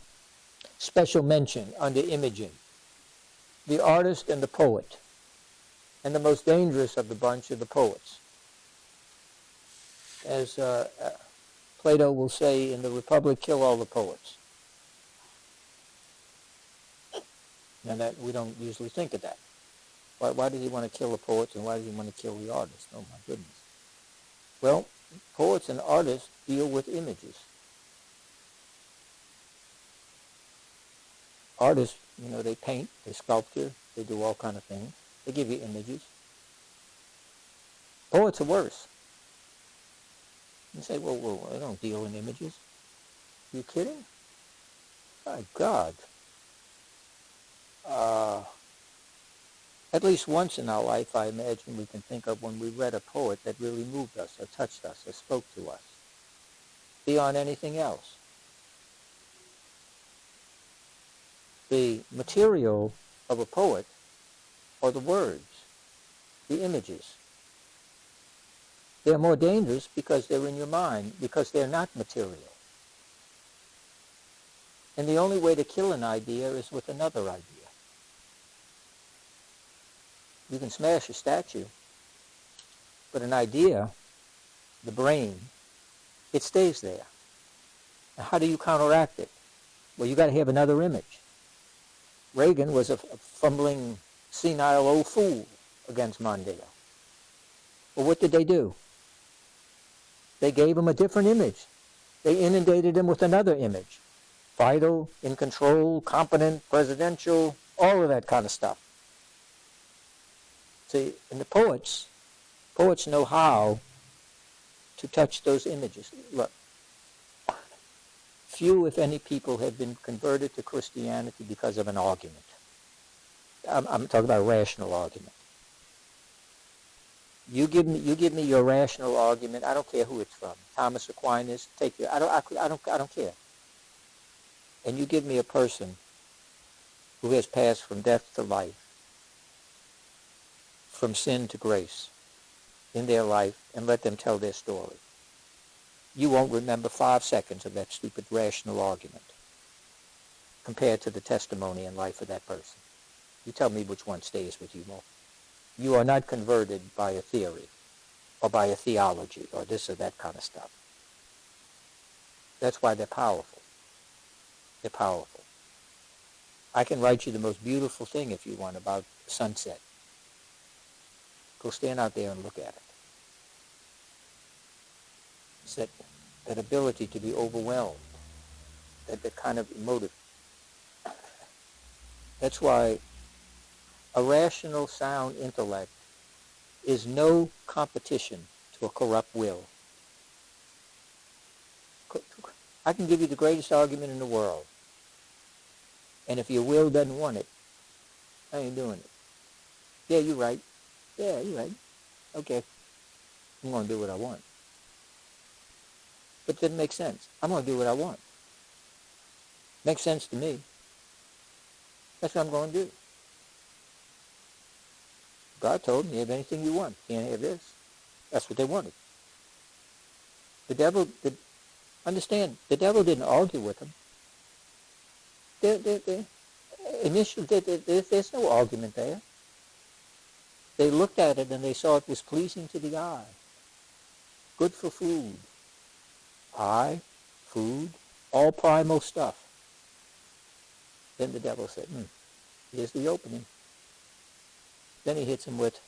special mention under imaging. The artist and the poet. And the most dangerous of the bunch are the poets. As Plato will say in the Republic, kill all the poets. Now that we don't usually think of that. Why does he want to kill the poets, and why does he want to kill the artists? Oh my goodness. Well, poets and artists deal with images. Artists, they paint, they sculpture, they do all kind of things. They give you images. Poets are worse. You say, well, they don't deal in images. Are you kidding? My God. At least once in our life, I imagine we can think of when we read a poet that really moved us or touched us or spoke to us beyond anything else. The material of a poet are the words, the images. They're more dangerous because they're in your mind, because they're not material. And the only way to kill an idea is with another idea. You can smash a statue, but an idea, the brain, it stays there. Now, how do you counteract it? Well, you got to have another image. Reagan was a fumbling, senile old fool against Mondale. Well, what did they do? They gave him a different image. They inundated him with another image. Vital, in control, competent, presidential, all of that kind of stuff. See, and the poets know how to touch those images. Look, few, if any, people have been converted to Christianity because of an argument. I'm talking about a rational argument. You give me your rational argument. I don't care who it's from. Thomas Aquinas, take your. I don't care. And you give me a person who has passed from death to life, from sin to grace in their life, and let them tell their story. You won't remember 5 seconds of that stupid rational argument compared to the testimony and life of that person. You tell me which one stays with you more. You are not converted by a theory or by a theology or this or that kind of stuff. That's why they're powerful. They're powerful. I can write you the most beautiful thing if you want about sunset. Go stand out there and look at it. It's that ability to be overwhelmed, that kind of emotive. That's why a rational, sound intellect is no competition to a corrupt will. I can give you the greatest argument in the world, and if your will doesn't want it, I ain't doing it. Yeah, you're right. Yeah, you're right. Okay, I'm going to do what I want. But it doesn't make sense. I'm going to do what I want. Makes sense to me. That's what I'm going to do. God told me, have anything you want. You can't have this. That's what they wanted. The devil, understand, the devil didn't argue with them. Initially, there's no argument there. They looked at it and they saw it was pleasing to the eye. Good for food. Eye, food, all primal stuff. Then the devil said, here's the opening. Then he hits him with,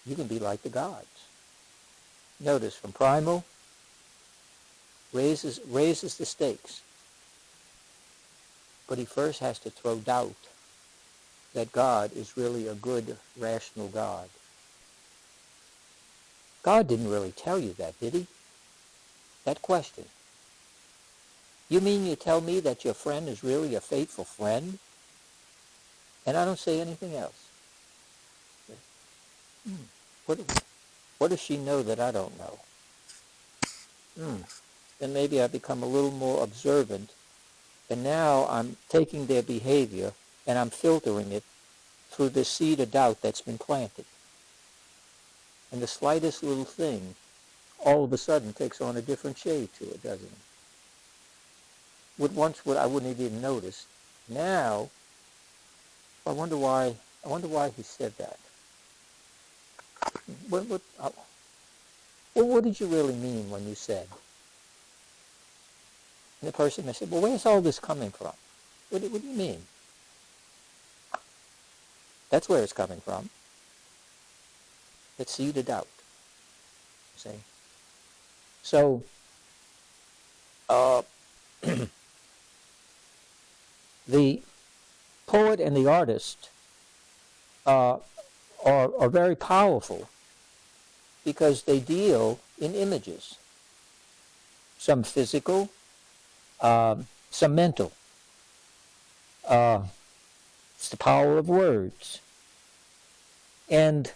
you can be like the gods. Notice, from primal, raises the stakes. But he first has to throw doubt that God is really a good, rational God. God didn't really tell you that, did he? That question. You mean you tell me that your friend is really a faithful friend? And I don't say anything else. What does she know that I don't know? Then maybe I become a little more observant, and now I'm taking their behavior and I'm filtering it through the seed of doubt that's been planted. And the slightest little thing all of a sudden takes on a different shade to it, doesn't it? What I wouldn't have even noticed. Now, I wonder why he said that. What did you really mean when you said? And the person may say, well, where's all this coming from? What do you mean? That's where it's coming from. That seed of doubt. See? So, the poet and the artist are very powerful because they deal in images. Some physical, some mental. It's the power of words. And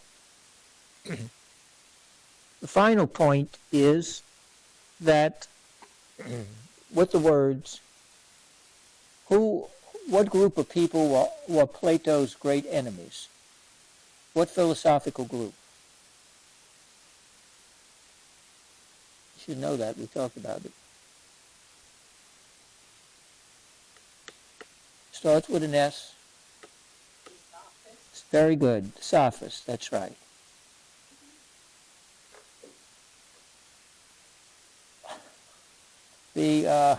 the final point is that with the words, what group of people were Plato's great enemies? What philosophical group? You should know that. We talked about it. Starts with an S. It's very good. Sophists, that's right. The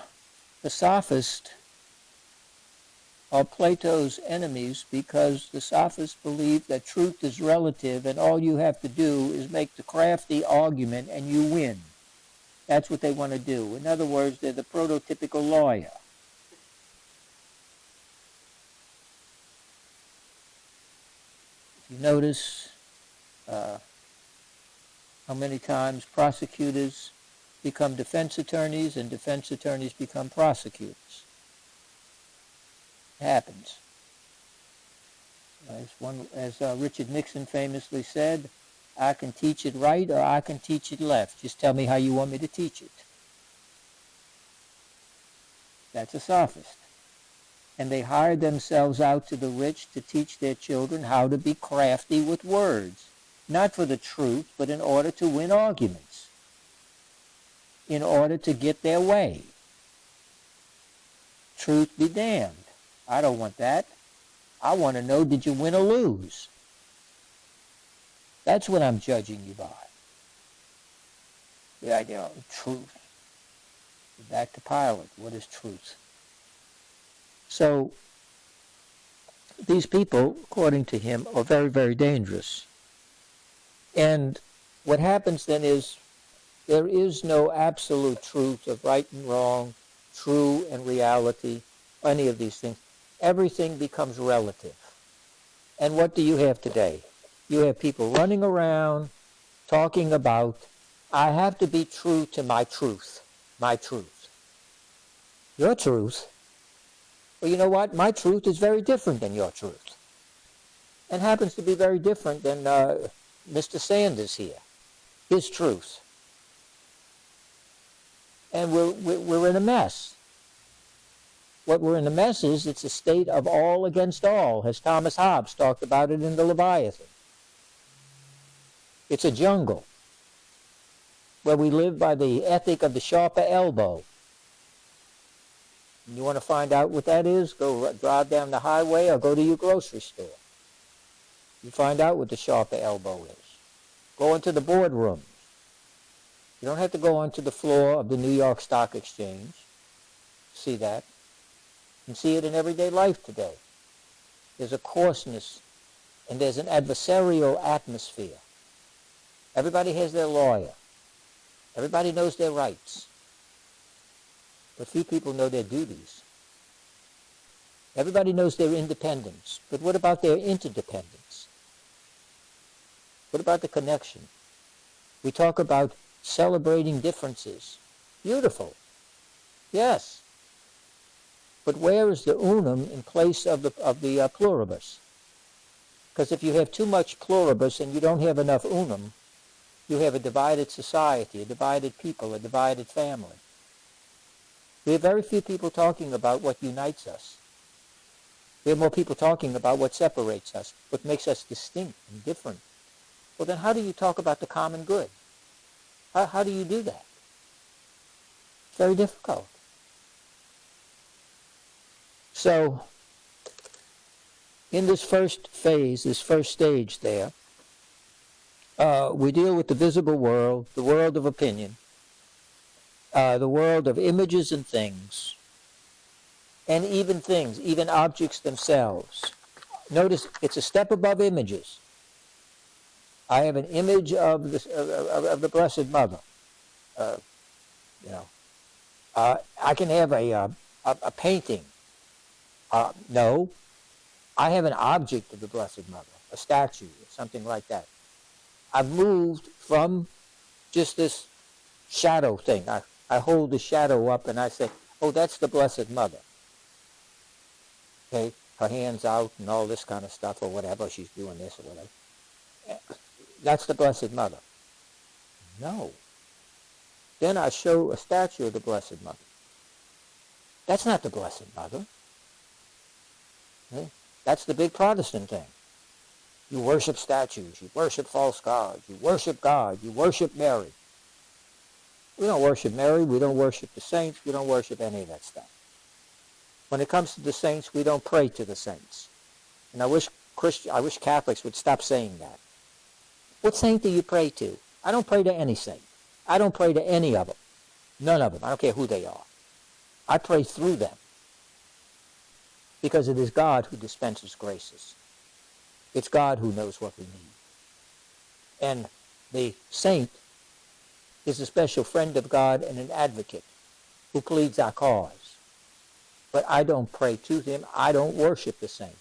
sophists are Plato's enemies because the sophists believe that truth is relative and all you have to do is make the crafty argument and you win. That's what they want to do. In other words, they're the prototypical lawyer. If you notice how many times prosecutors become defense attorneys and defense attorneys become prosecutors. It happens. As Richard Nixon famously said, I can teach it right or I can teach it left. Just tell me how you want me to teach it. That's a sophist. And they hire themselves out to the rich to teach their children how to be crafty with words. Not for the truth, but in order to win arguments. In order to get their way. Truth be damned. I don't want that. I want to know, did you win or lose? That's what I'm judging you by. The idea of truth. Back to Pilate. What is truth? So, these people, according to him, are very, very dangerous. And what happens then is, there is no absolute truth of right and wrong, true and reality, any of these things. Everything becomes relative. And what do you have today? You have people running around talking about, I have to be true to my truth. My truth. Your truth? Well, you know what? My truth is very different than your truth. And happens to be very different than Mr. Sanders here. His truth. And we're in a mess. What we're in a mess is, it's a state of all against all, as Thomas Hobbes talked about it in the Leviathan. It's a jungle where we live by the ethic of the sharper elbow. And you want to find out what that is? Go drive down the highway or go to your grocery store. You find out what the sharper elbow is. Go into the boardroom. You don't have to go onto the floor of the New York Stock Exchange. See that. You can see it in everyday life today. There's a coarseness and there's an adversarial atmosphere. Everybody has their lawyer. Everybody knows their rights. But few people know their duties. Everybody knows their independence. But what about their interdependence? What about the connection? We talk about celebrating differences. Beautiful. Yes. But where is the unum in place of the pluribus? Because if you have too much pluribus and you don't have enough unum, you have a divided society, a divided people, a divided family. We have very few people talking about what unites us. We have more people talking about what separates us, what makes us distinct and different. Well, then how do you talk about the common good? How do you do that? It's very difficult. So, in this first phase, this first stage there, we deal with the visible world, the world of opinion, the world of images and things, and even things, even objects themselves. Notice, it's a step above images. I have an image of the Blessed Mother. I can have a painting. No, I have an object of the Blessed Mother, a statue, or something like that. I've moved from just this shadow thing. I hold the shadow up and I say, oh, that's the Blessed Mother. Okay? her hands out and all this kind of stuff or whatever, she's doing this or whatever. That's the Blessed Mother. No. Then I show a statue of the Blessed Mother. That's not the Blessed Mother. Okay? That's the big Protestant thing. You worship statues, you worship false gods, you worship God, you worship Mary. We don't worship Mary, we don't worship the saints, we don't worship any of that stuff. When it comes to the saints, we don't pray to the saints. And I wish Catholics would stop saying that. What saint do you pray to? I don't pray to any saint. I don't pray to any of them. None of them. I don't care who they are. I pray through them. Because it is God who dispenses graces. It's God who knows what we need. And the saint is a special friend of God and an advocate who pleads our cause. But I don't pray to him. I don't worship the saint.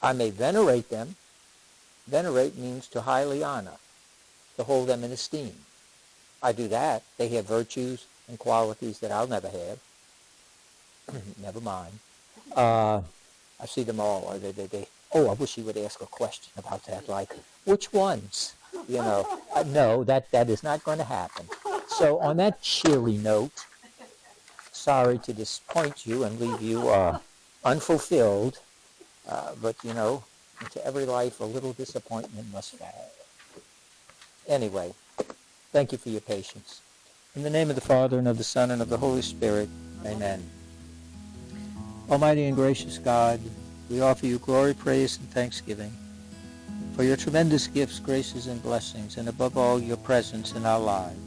I may venerate them. Venerate means to highly honor, to hold them in esteem. I do that. They have virtues and qualities that I'll never have. Never mind. I see them all. I wish you would ask a question about that, like, which ones? No, that is not going to happen. So on that cheery note, sorry to disappoint you and leave you unfulfilled, but, into every life a little disappointment must fall. Anyway, thank you for your patience. In the name of the Father, and of the Son, and of the Holy Spirit, amen. Almighty and gracious God, we offer you glory, praise, and thanksgiving for your tremendous gifts, graces, and blessings, and above all, your presence in our lives.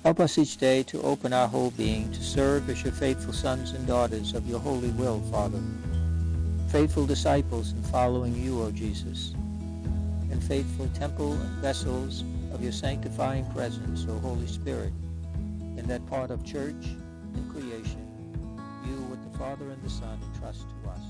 Help us each day to open our whole being to serve as your faithful sons and daughters of your holy will, Father, faithful disciples in following you, O Jesus, and faithful temple and vessels of your sanctifying presence, O Holy Spirit, in that part of church and creation you with the Father and the Son entrust to us.